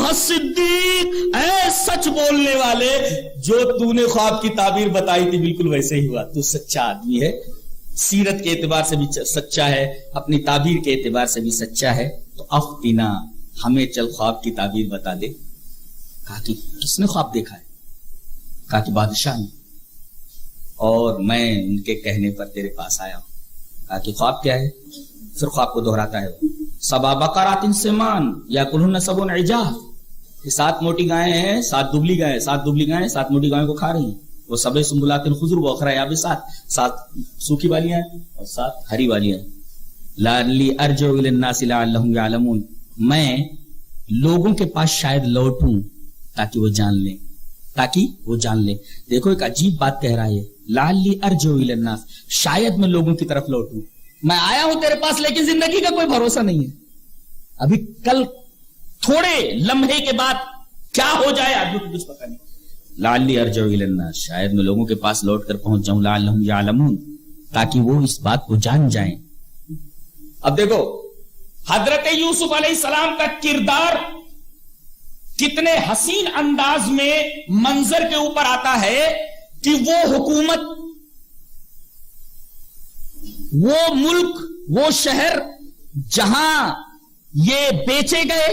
الصدیق، اے سچ بولنے والے، جو تو نے خواب کی تعبیر بتائی تھی بالکل ویسے ہی ہوا، تو سچا آدمی ہے، سیرت کے اعتبار سے بھی سچا ہے، اپنی تعبیر کے اعتبار سے بھی سچا ہے، تو افتنا، ہمیں چل خواب کی تعبیر بتا دے۔ کہا کہ کس نے خواب دیکھا ہے؟ کہا کہ بادشاہ نے، اور میں ان کے کہنے پر تیرے پاس آیا ہوں۔ کہا کہ خواب کیا ہے؟ پھر خواب کو دہراتا ہے، سبع بقرات سمان یاکلہن سبع عجاف، کہ 7 موٹی گائیں ہیں، 7 دبلی گائیں، 7 دبلی گائیں 7 موٹی گائیں کو کھا رہی ہیں، وہ سبع سنبلات خضر واخرى یابسات، 7 سوکھی والیاں ہیں اور 7 ہری والیاں ہیں۔ لعلی ارجع الی الناس لعلهم یعلمون، میں لوگوں کے پاس شاید لوٹوں تاکہ وہ جان لیں، تاکہ وہ جان لیں۔ دیکھو ایک عجیب بات کہہ رہا ہے، لعلی ارجع الی الناس، شاید میں لوگوں کی طرف لوٹوں، میں آیا ہوں تیرے پاس لیکن زندگی کا کوئی بھروسہ نہیں ہے، ابھی کل تھوڑے لمحے کے بعد کیا ہو جائے آدمی کو کچھ پتہ نہیں۔ لعلی ارجع الی الناس، شاید میں لوگوں کے پاس لوٹ کر پہنچ جاؤں، لعلہم یعلمون، تاکہ وہ اس بات کو جان جائیں۔ اب دیکھو حضرت یوسف علیہ السلام کا کردار کتنے حسین انداز میں منظر کے اوپر آتا ہے کہ وہ حکومت، وہ ملک، وہ شہر جہاں یہ بیچے گئے،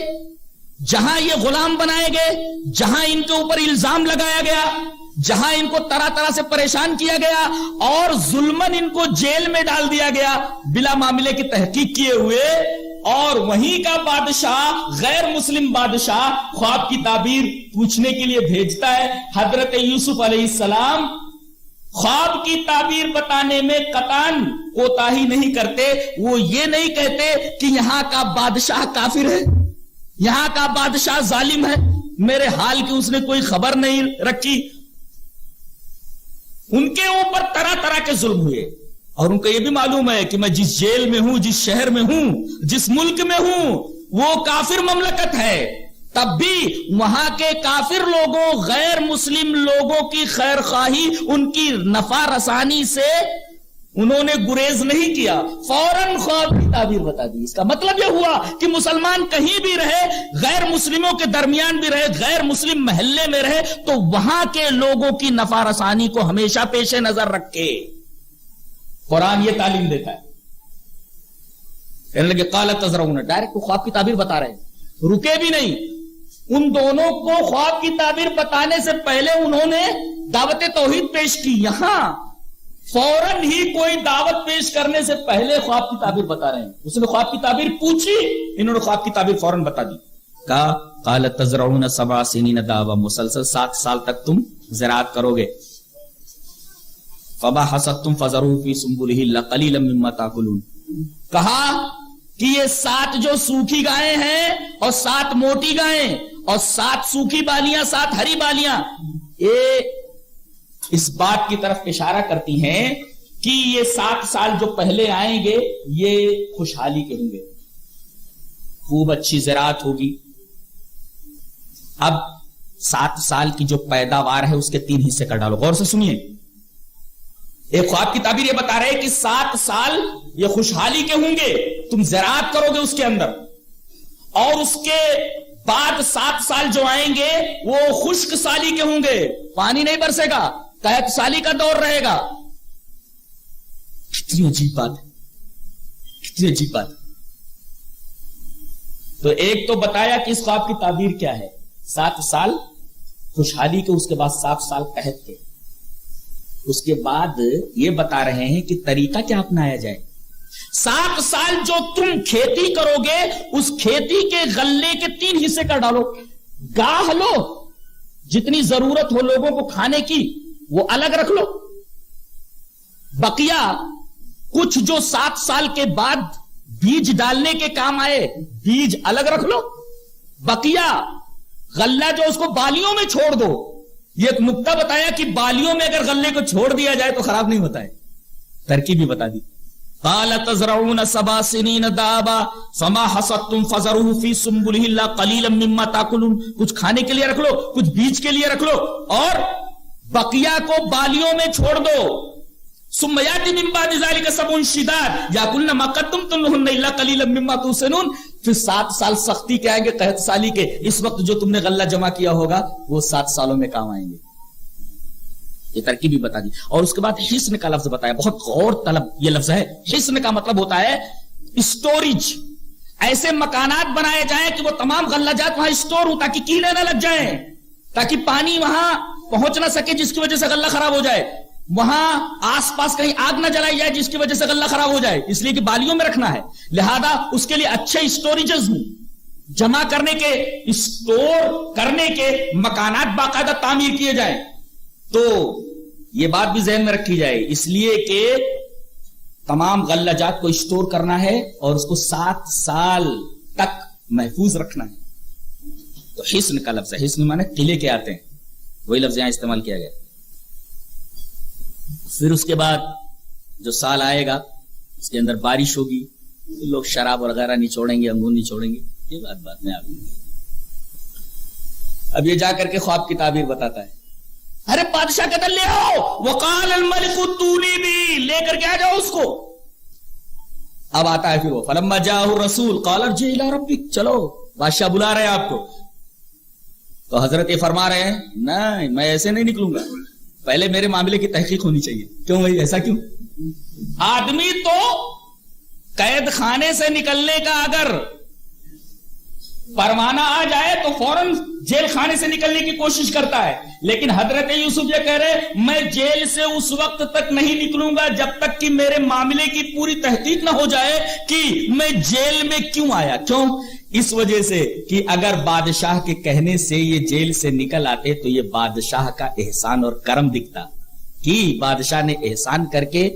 جہاں یہ غلام بنائے گئے، جہاں ان کے اوپر الزام لگایا گیا، جہاں ان کو طرح طرح سے پریشان کیا گیا اور ظلمن ان کو جیل میں ڈال دیا گیا بلا معاملے کی تحقیق کیے ہوئے، اور وہیں کا بادشاہ، غیر مسلم بادشاہ، خواب کی تعبیر پوچھنے کے لیے بھیجتا ہے۔ حضرت یوسف علیہ السلام خواب کی تعبیر بتانے میں قطعاً کوتاہی نہیں کرتے، وہ یہ نہیں کہتے کہ یہاں کا بادشاہ کافر ہے، یہاں کا بادشاہ ظالم ہے، میرے حال کی اس نے کوئی خبر نہیں رکھی۔ ان کے اوپر طرح طرح کے ظلم ہوئے، اور ان کو یہ بھی معلوم ہے کہ میں جس جیل میں ہوں، جس شہر میں ہوں، جس ملک میں ہوں، وہ کافر مملکت ہے، تب بھی وہاں کے کافر لوگوں، غیر مسلم لوگوں کی خیر خواہی، ان کی نفع رسانی سے انہوں نے گریز نہیں کیا، فوراً خواب کی تعبیر بتا دی۔ اس کا مطلب یہ ہوا کہ مسلمان کہیں بھی رہے، غیر مسلموں کے درمیان بھی رہے، غیر مسلم محلے میں رہے، تو وہاں کے لوگوں کی نفع رسانی کو ہمیشہ پیش نظر رکھے۔ قرآن یہ تعلیم دیتا ہے۔ کہنے لگے قال تزرعون، ڈائریکٹ خواب کی تعبیر بتا رہے ہیں، رکے بھی نہیں۔ ان دونوں کو خواب کی تعبیر بتانے سے پہلے انہوں نے دعوت توحید پیش کی، یہاں فوراً ہی کوئی دعوت پیش کرنے سے پہلے خواب کی تعبیر بتا رہے ہیں۔ اس نے خواب کی تعبیر پوچھی، انہوں نے خواب کی تعبیر فوراً بتا دی۔ کہا قال تزرعون 7 سنین دابا، مسلسل 7 سال تک تم زراعت کرو گے۔ فما حصدتم فذروه في سنبله قليلا مما تاكلون، کہا کہ یہ 7 جو سوکھی گائیں ہیں اور 7 موٹی گائیں اور 7 سوکھی بالیاں 7 ہری بالیاں، یہ اس بات کی طرف اشارہ کرتی ہیں کہ یہ 7 سال جو پہلے آئیں گے یہ خوشحالی کے ہوں گے، خوب اچھی زراعت ہوگی۔ اب 7 سال کی جو پیداوار ہے اس کے 3 حصے کر ڈالو، غور سے سنیے۔ ایک خواب کی تعبیر یہ بتا رہے کہ 7 سال یہ خوشحالی کے ہوں گے، تم زراعت کرو گے اس کے اندر، اور اس کے بعد 7 سال جو آئیں گے وہ خشک سالی کے ہوں گے، پانی نہیں برسے گا، قحط سالی کا دور رہے گا۔ کتنی عجیب بات ہے، کتنی عجیب بات ہے۔ تو ایک تو بتایا کہ اس خواب کی تعبیر کیا ہے، 7 سال خوشحالی کے، اس کے بعد 7 سال قحط کے، اس کے بعد یہ بتا رہے ہیں کہ طریقہ کیا اپنایا جائے۔ 7 سال جو تم کھیتی کرو گے اس کھیتی کے غلے کے 3 حصے کر ڈالو، گاہ لو، جتنی ضرورت ہو لوگوں کو کھانے کی وہ الگ رکھ لو، بقیہ کچھ جو 7 سال کے بعد بیج ڈالنے کے کام آئے بیج الگ رکھ لو، بقیہ غلہ جو اس کو بالیوں میں چھوڑ دو۔ یہ ایک نکتہ بتایا کہ بالیوں میں اگر غلے کو چھوڑ دیا جائے تو خراب نہیں ہوتا ہے، ترکیب بھی بتا دی۔ قال تزرعون 7 سنین دابا فما حصدتم فذروه في سنبله قليلا مما تاكلون، کچھ کھانے کے لیے رکھ لو، کچھ بیج کے لیے رکھ لو، اور بقیہ کو بالیوں میں چھوڑ دو۔ ثم ياتي من بعد ذلك 7 شداد ياكلن ما قدمتم لهن الا قليلا مما تحسنون، پھر 7 سال سختی کے آئیں گے، قحط سالی کے. اس وقت جو تم نے غلہ جمع کیا ہوگا وہ 7 سالوں میں کام آئیں گے. یہ ترکیب بھی بتا دی. اور اس کے بعد حصن کا لفظ بتایا، بہت غور طلب یہ لفظ ہے. حصن کا مطلب ہوتا ہے اسٹوریج. ایسے مکانات بنائے جائیں کہ وہ تمام غلہ جات وہاں اسٹور ہو تاکہ کیڑے نہ لگ جائیں، تاکہ پانی وہاں پہنچ نہ سکے جس کی وجہ سے غلہ خراب ہو جائے. وہاں آس پاس کہیں آگ نہ جلائی جائے جس کی وجہ سے غلہ خراب ہو جائے، اس لیے کہ بالیوں میں رکھنا ہے. لہذا اس کے لیے اچھے اسٹوریجز ہوں، جمع کرنے کے، اسٹور کرنے کے مکانات باقاعدہ تعمیر کیے جائیں. تو یہ بات بھی ذہن میں رکھی جائے، اس لیے کہ تمام غلہ جات کو اسٹور کرنا ہے اور اس کو 7 سال تک محفوظ رکھنا ہے. تو حصن کا لفظ ہے. حصن مانے قلعے کے آتے ہیں، وہی لفظ یہاں استعمال کیا گیا. پھر اس کے بعد جو سال آئے گا اس کے اندر بارش ہوگی، لوگ شراب وغیرہ نہیں چھوڑیں گے، انگور نہیں چھوڑیں گے. یہ بات میں آپ کو اب یہ جا کر کے خواب کی تعبیر بتاتا ہے. ارے بادشاہ کہتا لے آؤ، وقال الملک اتونی بھی، لے کر کے آ جاؤ اس کو. اب آتا ہے پھر وہ فلما جاءہ الرسول قال ارجع الی ربک، چلو بادشاہ بلا رہے ہیں آپ کو. تو حضرت یہ فرما رہے ہیں نہیں میں ایسے نہیں نکلوں گا، پہلے میرے معاملے کی تحقیق ہونی چاہیے. کیوں بھائی ایسا کیوں؟ آدمی تو قید خانے سے نکلنے کا اگر پروانہ آ جائے تو فوراً جیل خانے سے نکلنے کی کوشش کرتا ہے، لیکن حضرت یوسف یہ کہہ رہے میں جیل سے اس وقت تک نہیں نکلوں گا جب تک کہ میرے معاملے کی پوری تحقیق نہ ہو جائے کہ میں جیل میں کیوں آیا. کیوں؟ اس وجہ سے کہ اگر بادشاہ کے کہنے سے یہ جیل سے نکل آتے تو یہ بادشاہ کا احسان اور کرم دکھتا کہ بادشاہ نے احسان کر کے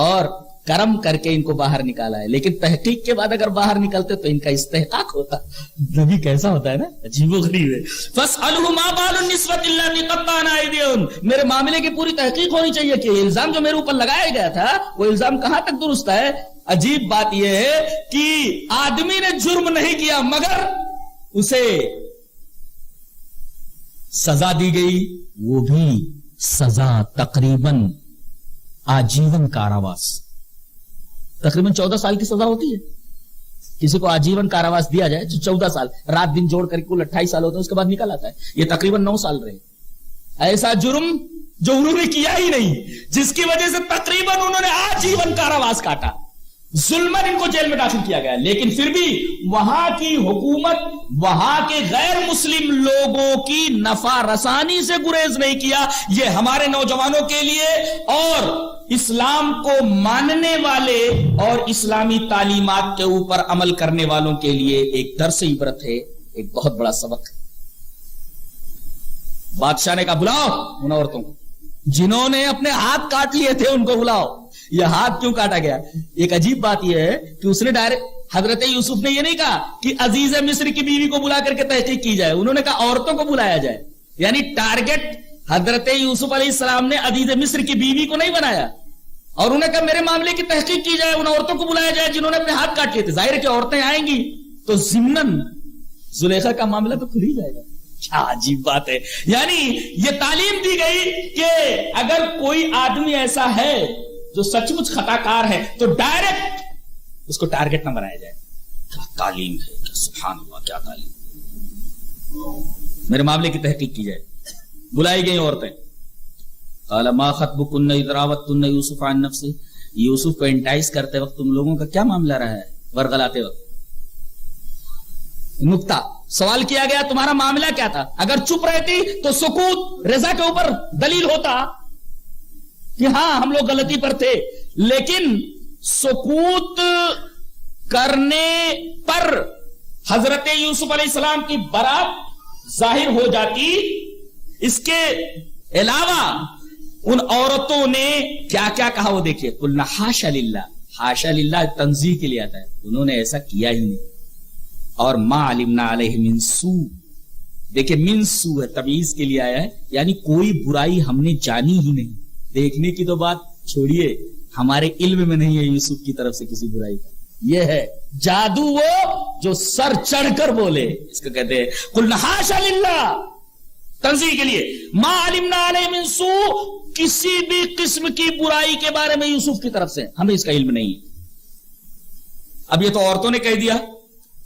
اور کرم کر کے ان کو باہر نکالا ہے. لیکن تحقیق کے بعد اگر باہر نکلتے تو ان کا استحقاق ہوتا. نبی کیسا ہوتا ہے نا، عجیب و غریب ہے. فاسألہ ما بال النسوۃ اللتی قطعن ایدیہن، میرے معاملے کی پوری تحقیق ہونی چاہیے کہ الزام جو میرے اوپر لگایا گیا تھا وہ الزام کہاں تک درست ہے. عجیب بات یہ ہے کہ آدمی نے جرم نہیں کیا مگر اسے سزا دی گئی، وہ بھی سزا تقریباً آجیون کاراواس. تقریباً 14 سال کی سزا ہوتی ہے. کسی کو آجیون کاراواس دیا جائے تو 14 سال، رات دن جوڑ کر کل 28 سال ہوتے ہیں، اس کے بعد نکل آتا ہے. یہ تقریباً 9 سال رہے. ایسا جرم جو انہوں نے کیا ہی نہیں، جس کی وجہ سے تقریباً انہوں نے آجیون کاراواس کاٹا، ظلمن ان کو جیل میں داخل کیا گیا. لیکن پھر بھی وہاں کی حکومت وہاں کے غیر مسلم لوگوں کی نفع رسانی سے گریز نہیں کیا. یہ ہمارے نوجوانوں کے لیے اور اسلام کو ماننے والے اور اسلامی تعلیمات کے اوپر عمل کرنے والوں کے لیے ایک درس عبرت ہے، ایک بہت بڑا سبق. بادشاہ نے کہا بلاؤ ان عورتوں کو، جنہوں نے اپنے ہاتھ کاٹ لیے تھے ان کو بلاؤ. یہ ہاتھ کیوں کاٹا گیا؟ ایک عجیب بات یہ ہے کہ اس نے ڈائریکٹ حضرت یوسف نے یہ نہیں کہا کہ عزیز مصر کی بیوی کو بلا کر کے تحقیق کی جائے، انہوں نے کہا عورتوں کو بلایا جائے. یعنی ٹارگٹ حضرت یوسف علیہ السلام نے عزیز مصر کی بیوی کو نہیں بنایا اور انہوں نے کہا میرے معاملے کی تحقیق کی جائے، ان عورتوں کو بلایا جائے جنہوں نے اپنے ہاتھ کاٹ لیے تھے. ظاہر ہے کہ عورتیں آئیں گی تو ضمناً زلیخا کا معاملہ تو کھل ہی جائے گا. کیا عجیب بات ہے. یعنی یہ تعلیم دی گئی کہ اگر کوئی آدمی ایسا ہے جو سچ مچ خطا کار ہے تو ڈائریکٹ اس کو ٹارگٹ نہ بنایا جائے. کیا تعلیم ہے، کیا سبحان اللہ، کیا تعلیم. میرے معاملے کی تحقیق کی جائے. بلائی گئی عورتیں. قال ما خطبكن اذ راوتن یوسف عن نفسه، یوسف کو انٹائز کرتے وقت تم لوگوں کا کیا معاملہ رہا ہے، ورغلاتے وقت. نقطہ سوال کیا گیا تمہارا معاملہ کیا تھا. اگر چپ رہتی تو سکوت رضا کے اوپر دلیل ہوتا کہ ہاں ہم لوگ غلطی پر تھے، لیکن سکوت کرنے پر حضرت یوسف علیہ السلام کی برات ظاہر ہو جاتی. اس کے علاوہ ان عورتوں نے کیا کیا کہا وہ دیکھیے. قلنا حاشا للہ، حاشا للہ تنزیہ کے لیے آتا ہے، انہوں نے ایسا کیا ہی نہیں. اور ما علمنا علیہ من سوء، دیکھیں من سوء ہے، تمیز کے لیے آیا ہے، یعنی کوئی برائی ہم نے جانی ہی نہیں. دیکھنے کی تو بات چھوڑیے، ہمارے علم میں نہیں ہے یوسف کی طرف سے کسی برائی کا. یہ ہے جادو وہ جو سر چڑھ کر بولے، اس کو کہتے ہیں قلنا حاشا للہ، تنزیہ کے لیے. ما علمنا علیہ من سوء، کسی بھی قسم کی برائی کے بارے میں یوسف کی طرف سے ہمیں اس کا علم نہیں ہے. اب یہ تو عورتوں نے کہہ دیا،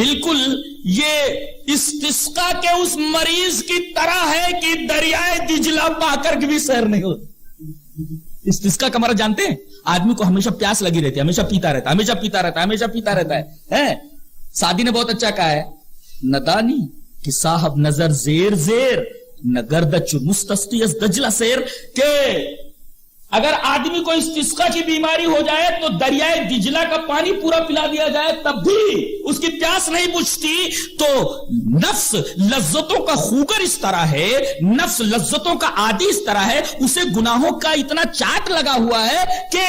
بالکل یہ استسقا کے اس مریض کی طرح ہے کہ دریائے دجلہ پا کر کے بھی سیر نہیں ہوتی. استسقا کا مرض جانتے ہیں؟ آدمی کو ہمیشہ پیاس لگی رہتی ہے، ہمیشہ پیتا رہتا ہے، ہمیشہ پیتا رہتا ہے، ہمیشہ پیتا رہتا ہے. سعدی نے بہت اچھا کہا ہے، ندانی کہ صاحب نظر زیر زیر نہ گردچ مستسقی از دجلہ سیر، کہ اگر آدمی کو استسقا کی بیماری ہو جائے تو دریائے دجلہ کا پانی پورا پلا دیا جائے تب بھی اس کی پیاس نہیں بجھتی. تو نفس لذتوں کا خوگر اس طرح ہے، نفس لذتوں کا عادی اس طرح ہے، اسے گناہوں کا اتنا چاٹ لگا ہوا ہے کہ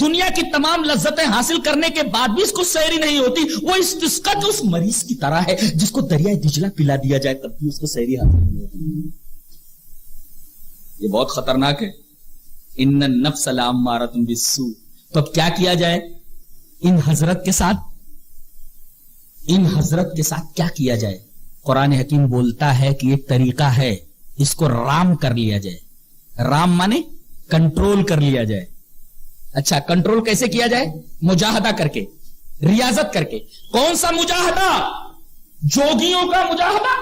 دنیا کی تمام لذتیں حاصل کرنے کے بعد بھی اس کو سیری نہیں ہوتی. وہ استسقا کے اس مریض کی طرح ہے جس کو دریائے دجلہ پلا دیا جائے تب بھی اس کو سیری حاصل نہیں ہوتی. یہ بہت خطرناک ہے. ان النفس لامارۃ بالسوء. تو اب کیا کیا جائے ان حضرت کے ساتھ؟ ان حضرت کے ساتھ کیا کیا جائے؟ قرآن حکیم بولتا ہے کہ ایک طریقہ ہے، اس کو رام کر لیا جائے. رام مانے کنٹرول کر لیا جائے. اچھا، کنٹرول کیسے کیا جائے؟ مجاہدہ کر کے، ریاضت کر کے. کون سا مجاہدہ؟ جوگیوں کا مجاہدہ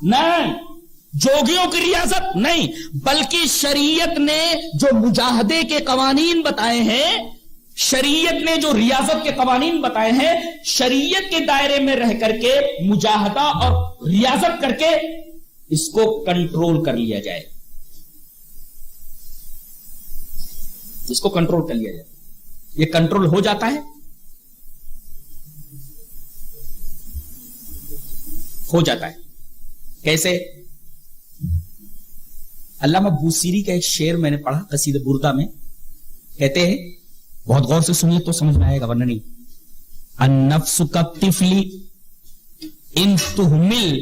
نہیں، جوگیوں کی ریاضت نہیں، بلکہ شریعت نے جو مجاہدے کے قوانین بتائے ہیں، شریعت نے جو ریاضت کے قوانین بتائے ہیں، شریعت کے دائرے میں رہ کر کے مجاہدہ اور ریاضت کر کے اس کو کنٹرول کر لیا جائے. اس کو کنٹرول کر لیا جائے. یہ کنٹرول ہو جاتا ہے؟ ہو جاتا ہے. کیسے؟ علامہ بوسیری کا ایک شعر میں نے پڑھا قصیدہ بردہ میں، کہتے ہیں، بہت غور سے سنیے تو سمجھ میں آئے گا ورنہ نہیں. النفس کالطفل ان تہمل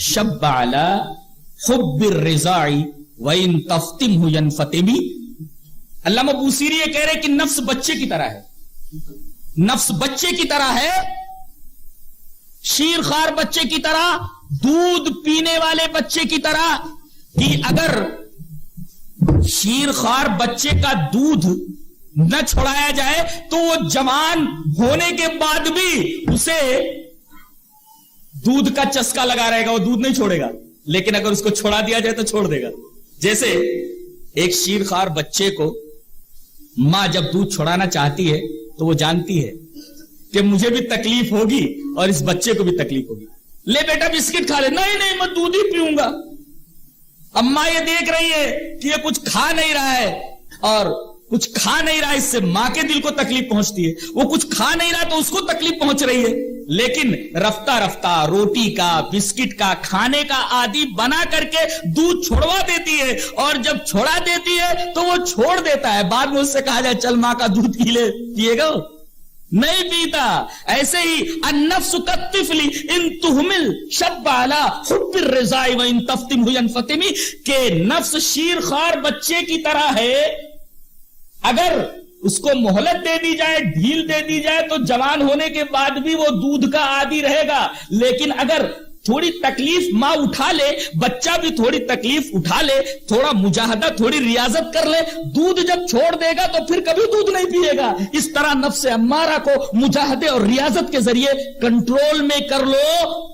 شب علی حب الرضاع وان تفتمه ينفتم. علامہ بوسیری یہ کہہ رہے کہ نفس بچے کی طرح ہے، نفس بچے کی طرح ہے، شیر خوار بچے کی طرح، دودھ پینے والے بچے کی طرح، کہ اگر شیر خوار بچے کا دودھ نہ چھوڑایا جائے تو وہ جوان ہونے کے بعد بھی اسے دودھ کا چسکا لگا رہے گا، وہ دودھ نہیں چھوڑے گا. لیکن اگر اس کو چھوڑا دیا جائے تو چھوڑ دے گا. جیسے ایک شیر خوار بچے کو ماں جب دودھ چھوڑانا چاہتی ہے تو وہ جانتی ہے کہ مجھے بھی تکلیف ہوگی اور اس بچے کو بھی تکلیف ہوگی. لے بیٹا بسکٹ کھا لے. نہیں میں دودھ ہی پیوں گا. اماں یہ دیکھ رہی ہے کہ یہ کچھ کھا نہیں رہا ہے اور کچھ کھا نہیں رہا، اس سے ماں کے دل کو تکلیف پہنچتی ہے. وہ کچھ کھا نہیں رہا تو اس کو تکلیف پہنچ رہی ہے، لیکن رفتہ رفتہ روٹی کا، بسکٹ کا کھانے کا عادی بنا کر کے دودھ چھوڑوا دیتی ہے. اور جب چھوڑا دیتی ہے تو وہ چھوڑ دیتا ہے. بعد میں اس سے کہا جائے چل ماں کا دودھ پی لے، پیے گا؟ نہیں پیتا. ایسے ہی النفس کالطفل ان تہمل شب علی حب الرضاع وان تفتمه ينفتم، کہ نفس شیر خوار بچے کی طرح ہے. اگر اس کو مہلت دے دی جائے، ڈھیل دے دی جائے تو جوان ہونے کے بعد بھی وہ دودھ کا عادی رہے گا. لیکن اگر تھوڑی تکلیف ماں اٹھا لے، بچہ بھی تھوڑی تکلیف اٹھا لے، تھوڑا مجاہدہ، تھوڑی ریاضت کر لے، دودھ جب چھوڑ دے گا تو پھر کبھی دودھ نہیں پیے گا. اس طرح نفس امارہ کو مجاہدے اور ریاضت کے ذریعے کنٹرول میں کر لو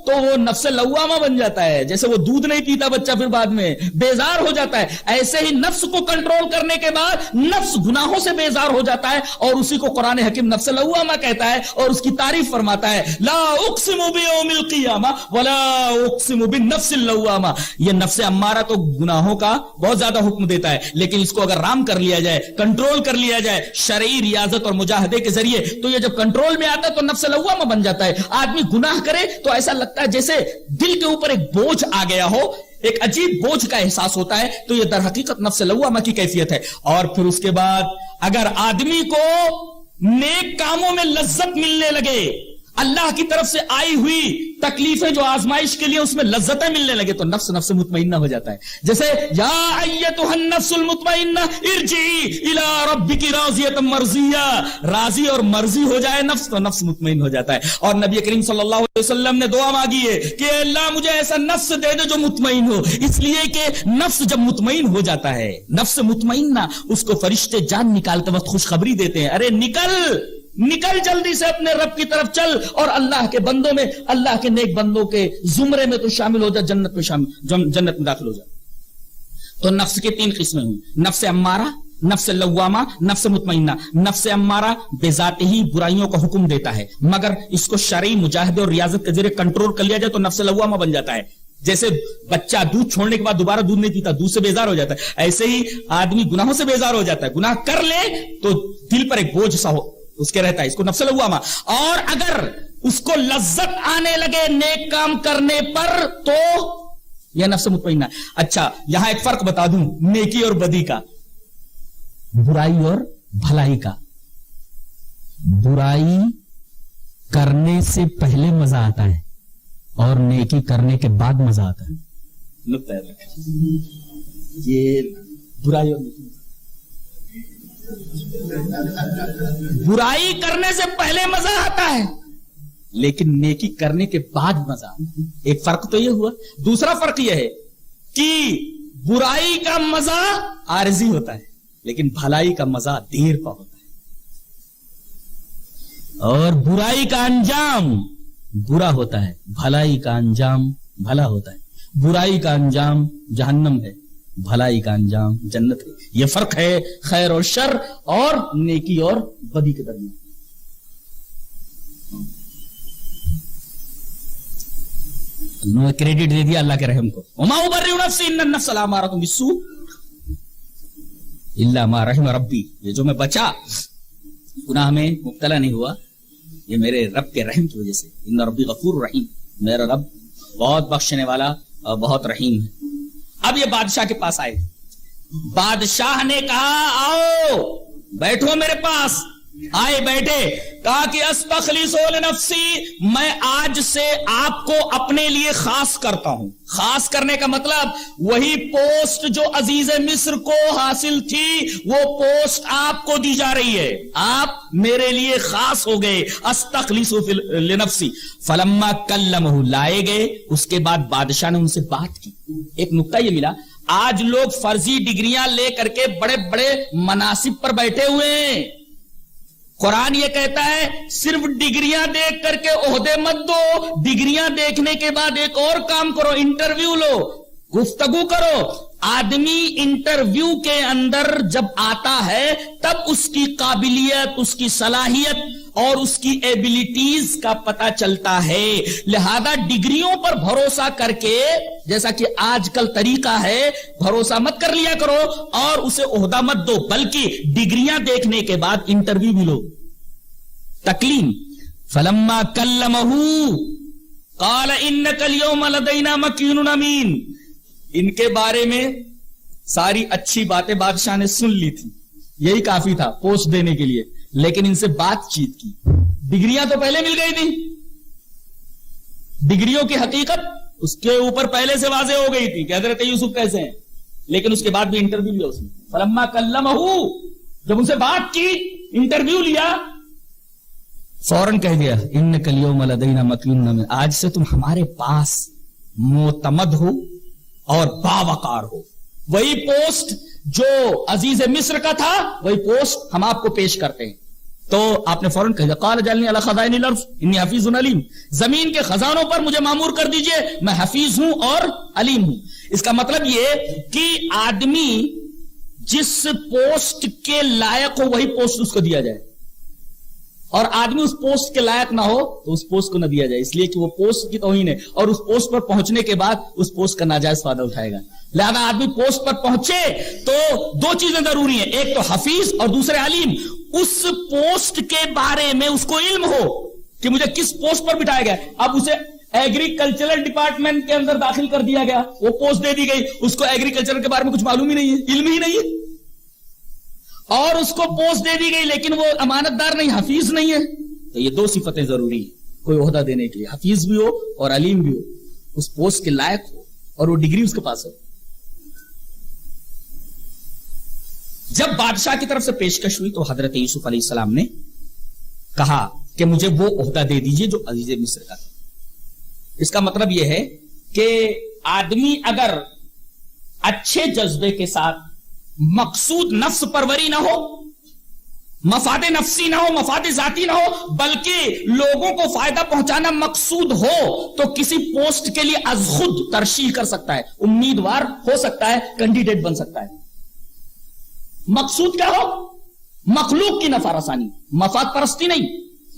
تو وہ نفس لوامہ بن جاتا ہے. جیسے وہ دودھ نہیں پیتا بچہ پھر بعد میں بیزار ہو جاتا ہے، ایسے ہی نفس کو کنٹرول کرنے کے بعد نفس گناہوں سے بیزار ہو جاتا ہے. اور اسی کو قرآن حکیم نفس لوامہ کہتا ہے اور اس کی تعریف فرماتا ہے، لا اقسم بیوم القیامہ ولا اقسم بالنفس اللوامہ. یہ نفس امارہ تو گناہوں کا بہت زیادہ حکم دیتا ہے، لیکن اس کو اگر رام کر لیا جائے، کنٹرول کر لیا جائے شرعی ریاضت اور مجاہدے کے ذریعے، تو یہ جب کنٹرول میں آتا ہے تو نفس لوامہ بن جاتا ہے. آدمی گناہ کرے تو ایسا لگتا ہے جیسے دل کے اوپر ایک بوجھ آ گیا ہو، ایک عجیب بوجھ کا احساس ہوتا ہے. تو یہ در حقیقت نفس لوامہ کی کیفیت ہے. اور پھر اس کے بعد اگر آدمی کو نیک کاموں میں لذت ملنے لگے، اللہ کی طرف سے آئی ہوئی تکلیفیں جو آزمائش کے لیے اس میں لذتیں ملنے لگے، تو نفس مطمئنہ ہو جاتا ہے. جیسے یا ایتھا النفس المطمئنہ ارجعی الی ربک راضیۃ مرضیہ، راضی اور مرضی ہو جائے نفس تو نفس مطمئن ہو جاتا ہے. اور نبی کریم صلی اللہ علیہ وسلم نے دعا مانگی ہے کہ اللہ مجھے ایسا نفس دے دے جو مطمئن ہو، اس لیے کہ نفس جب مطمئن ہو جاتا ہے، نفس مطمئنہ، اس کو فرشتے جان نکالتے وقت خوشخبری دیتے ہیں، ارے نکل نکل جلدی سے اپنے رب کی طرف چل اور اللہ کے بندوں میں, اللہ کے نیک بندوں کے زمرے میں تو شامل ہو جا, جنت میں داخل ہو جا. تو نفس کے 3 قسمیں ہوئی, نفس امارہ, نفس لوامہ, نفس مطمئنہ. نفس امارہ بے ذات ہی برائیوں کا حکم دیتا ہے, مگر اس کو شرعی مجاہدے اور ریاضت کے ذریعے کنٹرول کر لیا جائے تو نفس لوامہ بن جاتا ہے. جیسے بچہ دودھ چھوڑنے کے بعد دوبارہ دودھ نہیں پیتا, دودھ سے بیزار ہو جاتا ہے, ایسے ہی آدمی گناہوں سے بیزار ہو جاتا ہے. گناہ کر لے تو دل پر ایک بوجھ سا ہو اس کے رہتا ہے, اس کو نفس لوامہ. اور اگر اس کو لذت آنے لگے نیک کام کرنے پر تو یہ نفس مطمئنہ. اچھا یہاں ایک فرق بتا دوں نیکی اور بدی کا, برائی اور بھلائی کا. برائی کرنے سے پہلے مزہ آتا ہے اور نیکی کرنے کے بعد مزہ آتا ہے. نقطہ یہ برائی اور نیکی, برائی کرنے سے پہلے مزہ آتا ہے لیکن نیکی کرنے کے بعد مزہ آتا ہے. ایک فرق تو یہ ہوا. دوسرا فرق یہ ہے کہ برائی کا مزہ عارضی ہوتا ہے لیکن بھلائی کا مزہ دیر پا ہوتا ہے. اور برائی کا انجام برا ہوتا ہے, بھلائی کا انجام بھلا ہوتا ہے. برائی کا انجام جہنم ہے, بھلائی کا انجام جنت ہے. یہ فرق ہے خیر اور شر اور نیکی اور بدی کے درمیان. انہوں نے کریڈٹ دے دیا اللہ کے رحم کو. وما ابرئ نفسی ان النفس لامارۃ بالسوء الا ما رحم ربی. یہ جو میں بچا گناہ میں مبتلا نہیں ہوا یہ میرے رب کے رحم کی وجہ سے. ان ربی غفور رحیم, میرا رب بہت بخشنے والا اور بہت رحیم ہے. اب یہ بادشاہ کے پاس آئے. بادشاہ نے کہا آؤ بیٹھو میرے پاس. آئے بیٹھے, کہا کہ استخلص لنفسی, میں آج سے آپ کو اپنے لیے خاص کرتا ہوں. خاص کرنے کا مطلب وہی پوسٹ جو عزیز مصر کو حاصل تھی وہ پوسٹ آپ کو دی جا رہی ہے. آپ میرے لیے خاص ہو گئے. استخلص لنفسی. فلما کلمہ, لائے گئے, اس کے بعد بادشاہ نے ان سے بات کی. ایک نکتہ یہ ملا, آج لوگ فرضی ڈگریاں لے کر کے بڑے بڑے مناصب پر بیٹھے ہوئے ہیں. قرآن یہ کہتا ہے صرف ڈگریاں دیکھ کر کے عہدے مت دو, ڈگریاں دیکھنے کے بعد ایک اور کام کرو, انٹرویو لو, گفتگو کرو. آدمی انٹرویو کے اندر جب آتا ہے تب اس کی قابلیت, اس کی صلاحیت اور اس کی ایبلٹیز کا پتہ چلتا ہے. لہذا ڈگریوں پر بھروسہ کر کے, جیسا کہ آج کل طریقہ ہے, بھروسہ مت کر لیا کرو اور اسے عہدہ مت دو, بلکہ ڈگریاں دیکھنے کے بعد انٹرویو بھی لو. تکلیم. فلما کلمہ قال انک اليوم لدینا مکین امین. ان کے بارے میں ساری اچھی باتیں بادشاہ نے سن لی تھی, یہی کافی تھا پوسٹ دینے کے لیے, لیکن ان سے بات چیت کی. ڈگریاں تو پہلے مل گئی تھی, ڈگریوں کی حقیقت اس کے اوپر پہلے سے واضح ہو گئی تھی کہ حضرت یوسف کیسے ہیں, لیکن اس کے بعد بھی انٹرویو لیا اس نے. فلما کلمہ, جب ان سے بات کی, انٹرویو لیا, فوراً کہہ دیا انک اليوم لدینا مکین امین, آج سے تم ہمارے پاس معتمد ہو اور باوقار ہو. وہی پوسٹ جو عزیز مصر کا تھا وہی پوسٹ ہم آپ کو پیش کرتے ہیں. تو آپ نے فوراً کہا قال اجعلنی علی خزائن الارض انی حفیظ علیم, زمین کے خزانوں پر مجھے مامور کر دیجئے, میں حفیظ ہوں اور علیم ہوں. اس کا مطلب یہ کہ آدمی جس پوسٹ کے لائق ہو وہی پوسٹ اس کو دیا جائے, اور آدمی اس پوسٹ کے لائق نہ ہو تو اس پوسٹ کو نہ دیا جائے, اس لیے کہ وہ پوسٹ کی توہین ہے اور اس پوسٹ پر پہنچنے کے بعد اس پوسٹ کا ناجائز فائدہ اٹھائے گا. لہذا آدمی پوسٹ پر پہنچے تو دو چیزیں ضروری ہیں, ایک تو حفیظ اور دوسرے علیم. اس پوسٹ کے بارے میں اس کو علم ہو کہ مجھے کس پوسٹ پر بٹھایا گیا. اب اسے ایگریکلچرل ڈپارٹمنٹ کے اندر داخل کر دیا گیا, وہ پوسٹ دے دی گئی, اس کو ایگریکلچر کے بارے میں کچھ معلوم ہی نہیں ہے, علم ہی نہیں ہے, اور اس کو پوسٹ دے دی گئی لیکن وہ امانت دار نہیں, حفیظ نہیں ہے. تو یہ دو صفتیں ضروری ہیں کوئی عہدہ دینے کے لیے, حفیظ بھی ہو اور علیم بھی ہو, اس پوسٹ کے لائق ہو اور وہ ڈگری اس کے پاس ہو. جب بادشاہ کی طرف سے پیشکش ہوئی تو حضرت یوسف علیہ السلام نے کہا کہ مجھے وہ عہدہ دے دیجئے جو عزیز مصر کا تھا. اس کا مطلب یہ ہے کہ آدمی اگر اچھے جذبے کے ساتھ, مقصود نفس پروری نہ ہو, مفاد نفسی نہ ہو، مفاد ذاتی نہ ہو، بلکہ لوگوں کو فائدہ پہنچانا مقصود ہو تو کسی پوسٹ کے لیے از خود ترشیح کر سکتا ہے، امیدوار ہو سکتا ہے، کینڈیڈیٹ بن سکتا ہے۔ مقصود کیا ہو؟ مخلوق کی نفع رسانی، مفاد پرستی نہیں،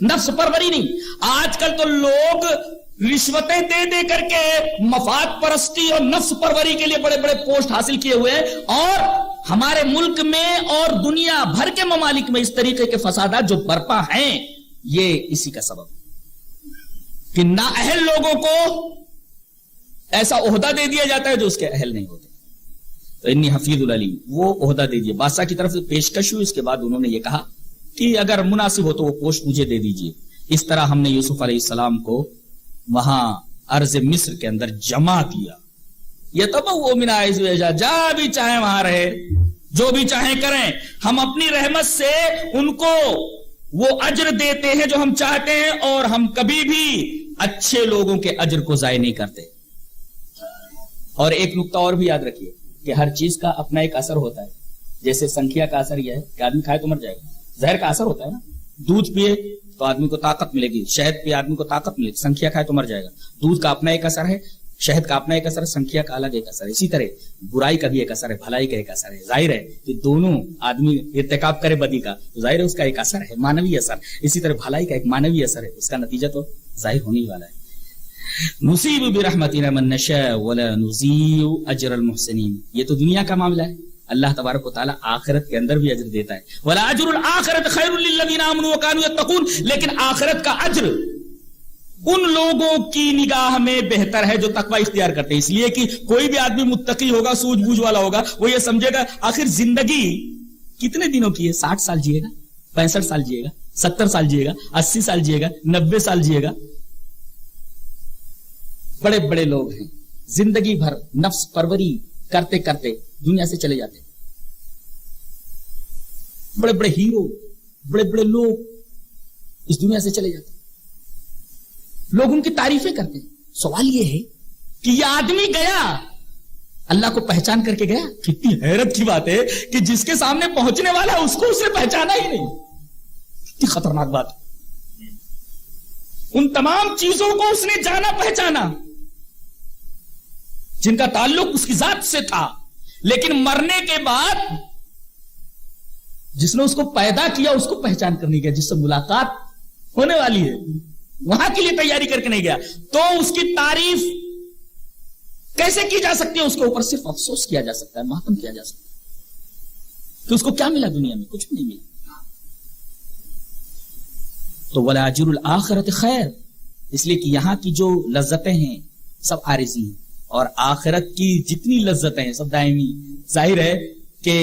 نفس پروری نہیں۔ آج کل تو لوگ رشوتیں دے دے کر کے مفاد پرستی اور نفس پروری کے لیے بڑے بڑے پوسٹ حاصل کیے ہوئے ہیں، اور ہمارے ملک میں اور دنیا بھر کے ممالک میں اس طریقے کے فسادات جو برپا ہیں، یہ اسی کا سبب کہ نااہل لوگوں کو ایسا عہدہ دے دیا جاتا ہے جو اس کے اہل نہیں ہوتے۔ تو انی حفیظ العلیم، وہ عہدہ دے دیا، بادشاہ کی طرف سے پیشکش ہوئی، اس کے بعد انہوں نے یہ کہا کہ اگر مناسب ہو تو وہ پوسٹ مجھے دے دیجئے۔ اس طرح ہم نے یوسف علیہ السلام کو وہاں ارض مصر کے اندر جمع کیا۔ یتبوأ من حیث یشاء، جہاں بھی چاہیں وہاں رہے، جو بھی چاہیں کریں، ہم اپنی رحمت سے ان کو وہ اجر دیتے ہیں جو ہم چاہتے ہیں، اور ہم کبھی بھی اچھے لوگوں کے اجر کو ضائع نہیں کرتے۔ اور ایک نقطہ اور بھی یاد رکھیے کہ ہر چیز کا اپنا ایک اثر ہوتا ہے۔ جیسے سنکھیا کا اثر یہ ہے کہ آدمی کھائے تو مر جائے گا، زہر کا اثر ہوتا ہے نا، دودھ پیے تو آدمی کو طاقت ملے گی، شہد پیے آدمی کو طاقت ملے گی، سنکھیا کھائے تو مر جائے گا۔ دودھ کا اپنا ایک اثر ہے، شہد کا اپنا ایک اثر ہے، سنکھیا کا الگ ایک اثر ہے۔ اسی طرح برائی کا بھی ایک اثر ہے، بھلائی کا ایک اثر ہے۔ ظاہر ہے کہ دونوں آدمی ارتکاب کرے بدی کا تو ظاہر ہے اس کا ایک اثر ہے، مانوی اثر۔ اسی طرح بھلائی کا ایک مانوی اثر ہے، اس کا نتیجہ تو ظاہر ہونے ہی والا ہے۔ نصیب برحمتنا من نشاء ولا نضيع اجر المحسنین، یہ تو دنیا کا معاملہ ہے۔ اللہ تبارک و تعالیٰ آخرت کے اندر بھی اجر دیتا ہے، ولا اجر الآخرۃ خیر للذین آمنوا وکانوا یتقون، لیکن آخرت کا اجر ان لوگوں کی نگاہ میں بہتر ہے جو تقوی اختیار کرتے ہیں۔ اس لیے کہ کوئی بھی آدمی متقی ہوگا، سوجھ بوجھ والا ہوگا، وہ یہ سمجھے گا آخر زندگی کتنے دنوں کی ہے، 60 سال جیے گا، 65 سال جیے گا، 70 سال جیے گا، 80 سال جیے گا، 90 سال جیے گا۔ بڑے بڑے لوگ ہیں زندگی بھر نفس پروری کرتے کرتے دنیا سے چلے جاتے ہیں، بڑے بڑے ہیرو، بڑے بڑے لوگ اس دنیا سے چلے جاتے ہیں، لوگ ان کی تعریفیں کرتے ہیں۔ سوال یہ ہے کہ یہ آدمی گیا، اللہ کو پہچان کر کے گیا؟ کتنی حیرت کی بات ہے کہ جس کے سامنے پہنچنے والا ہے اس کو اس نے پہچانا ہی نہیں، کتنی خطرناک بات۔ ان تمام چیزوں کو اس نے جانا پہچانا جن کا تعلق اس کی ذات سے تھا، لیکن مرنے کے بعد جس نے اس کو پیدا کیا اس کو پہچان کر نہیں گیا، جس سے ملاقات ہونے والی ہے وہاں کے لیے تیاری کر کے نہیں گیا، تو اس کی تعریف کیسے کی جا سکتی ہے؟ اس کے اوپر صرف افسوس کیا جا سکتا ہے، ماتم کیا جا سکتا ہے کہ اس کو کیا ملا دنیا میں؟ کچھ بھی نہیں ملا۔ تو ولا اجر الآخرۃ خیر، اس لیے کہ یہاں کی جو لذتیں ہیں سب عارضی ہیں، اور آخرت کی جتنی لذتیں ہیں سب دائمی۔ ظاہر ہے کہ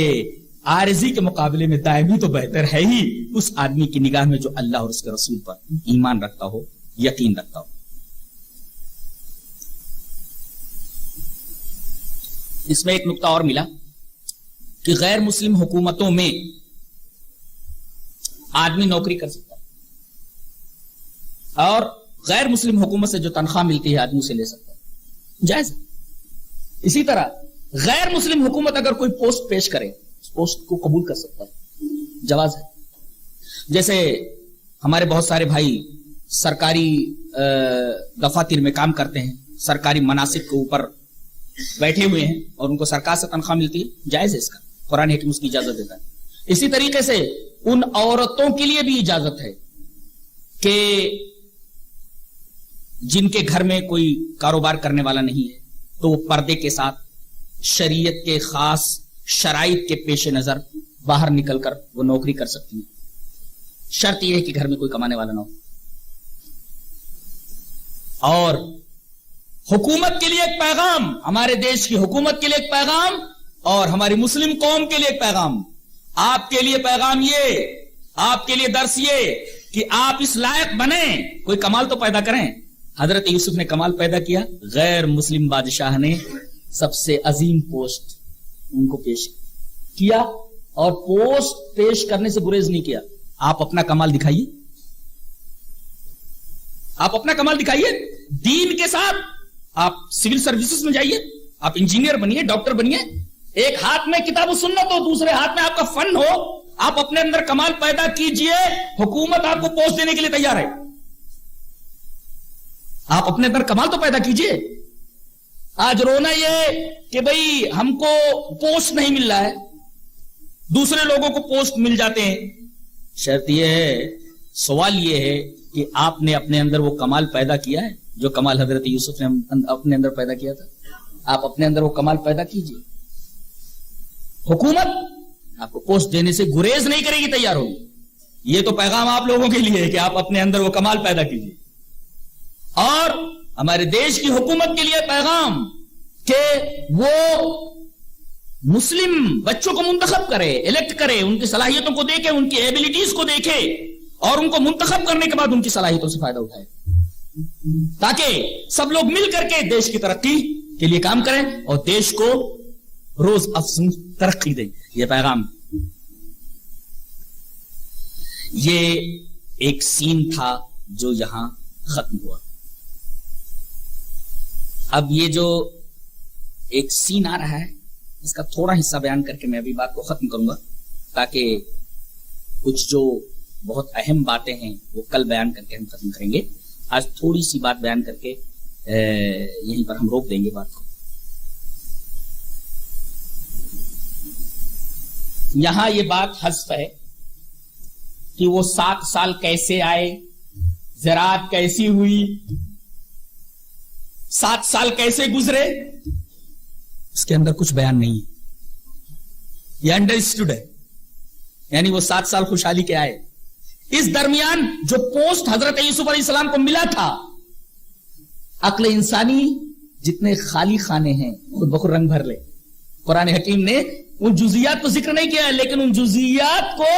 عارضی کے مقابلے میں دائمی تو بہتر ہے ہی اس آدمی کی نگاہ میں جو اللہ اور اس کے رسول پر ایمان رکھتا ہو، یقین رکھتا ہو۔ اس میں ایک نقطہ اور ملا کہ غیر مسلم حکومتوں میں آدمی نوکری کر سکتا ہے، اور غیر مسلم حکومت سے جو تنخواہ ملتی ہے آدمی اسے لے سکتا ہے، جائز۔ اسی طرح غیر مسلم حکومت اگر کوئی پوسٹ پیش کرے اس پوسٹ کو قبول کر سکتا ہے، جواز ہے۔ جیسے ہمارے بہت سارے بھائی سرکاری دفاتر میں کام کرتے ہیں، سرکاری مناصب کے اوپر بیٹھے ہوئے ہیں اور ان کو سرکار سے تنخواہ ملتی ہے، جائز ہے، اس کا قرآن حکیم اس کی اجازت دیتا ہے۔ اسی طریقے سے ان عورتوں کے لیے بھی اجازت ہے کہ جن کے گھر میں کوئی کاروبار کرنے والا نہیں ہے تو وہ پردے کے ساتھ شریعت کے خاص شرائط کے پیش نظر باہر نکل کر وہ نوکری کر سکتی ہیں۔ شرط یہ ہے کہ گھر میں کوئی کمانے والا نہ ہو۔ اور حکومت کے لیے ایک پیغام، ہمارے دیش کی حکومت کے لیے ایک پیغام، اور ہماری مسلم قوم کے لیے ایک پیغام۔ آپ کے لیے پیغام یہ، آپ کے لیے درس یہ کہ آپ اس لائق بنیں، کوئی کمال تو پیدا کریں۔ حضرت یوسف نے کمال پیدا کیا، غیر مسلم بادشاہ نے سب سے عظیم پوسٹ ان کو پیش کیا، اور پوسٹ پیش کرنے سے گریز نہیں کیا۔ آپ اپنا کمال دکھائیے، آپ اپنا کمال دکھائیے دین کے ساتھ۔ آپ سول سروسز میں جائیے، آپ انجینئر بنیے، ڈاکٹر بنیے، ایک ہاتھ میں کتاب و سنت ہو، دوسرے ہاتھ میں آپ کا فن ہو، آپ اپنے اندر کمال پیدا کیجئے، حکومت آپ کو پوسٹ دینے کے لیے تیار ہے. آپ اپنے اندر کمال تو پیدا کیجئے. آج رونا یہ کہ بھئی ہم کو پوسٹ نہیں مل رہا ہے، دوسرے لوگوں کو پوسٹ مل جاتے ہیں. شرط یہ ہے، سوال یہ ہے کہ آپ نے اپنے اندر وہ کمال پیدا کیا ہے جو کمال حضرت یوسف نے اپنے اندر پیدا کیا تھا. آپ اپنے اندر وہ کمال پیدا کیجئے. حکومت آپ کو پوسٹ دینے سے گریز نہیں کرے گی، تیار ہوگی. یہ تو پیغام آپ لوگوں کے لیے ہے کہ آپ اپنے اندر وہ کمال پیدا کیجئے. اور ہمارے دیش کی حکومت کے لیے پیغام کہ وہ مسلم بچوں کو منتخب کرے، الیکٹ کرے، ان کی صلاحیتوں کو دیکھے، ان کی ایبلٹیز کو دیکھے اور ان کو منتخب کرنے کے بعد ان کی صلاحیتوں سے فائدہ اٹھائے، تاکہ سب لوگ مل کر کے دیش کی ترقی کے لیے کام کریں اور دیش کو روز افزوں ترقی دیں. یہ پیغام، یہ ایک سین تھا جو یہاں ختم ہوا. اب یہ جو ایک سین آ رہا ہے اس کا تھوڑا حصہ بیان کر کے میں ابھی بات کو ختم کروں گا، تاکہ کچھ جو بہت اہم باتیں ہیں وہ کل بیان کر کے ہم ختم کریں گے. آج تھوڑی سی بات بیان کر کے یہیں پر ہم روک دیں گے بات کو. یہاں یہ بات حذف ہے کہ وہ 7 سال کیسے آئے، زراعت کیسی ہوئی، 7 سال کیسے گزرے، اس کے اندر کچھ بیان نہیں ہے. یہ انڈر اسٹوڈ ہے، یعنی وہ 7 سال خوشحالی کے آئے. اس درمیان جو پوسٹ حضرت یوسف علیہ السلام کو ملا تھا، عقل انسانی جتنے خالی خانے ہیں خود بخود رنگ بھر لے. قرآن حکیم نے ان جزیات کو ذکر نہیں کیا ہے، لیکن ان جزیات کو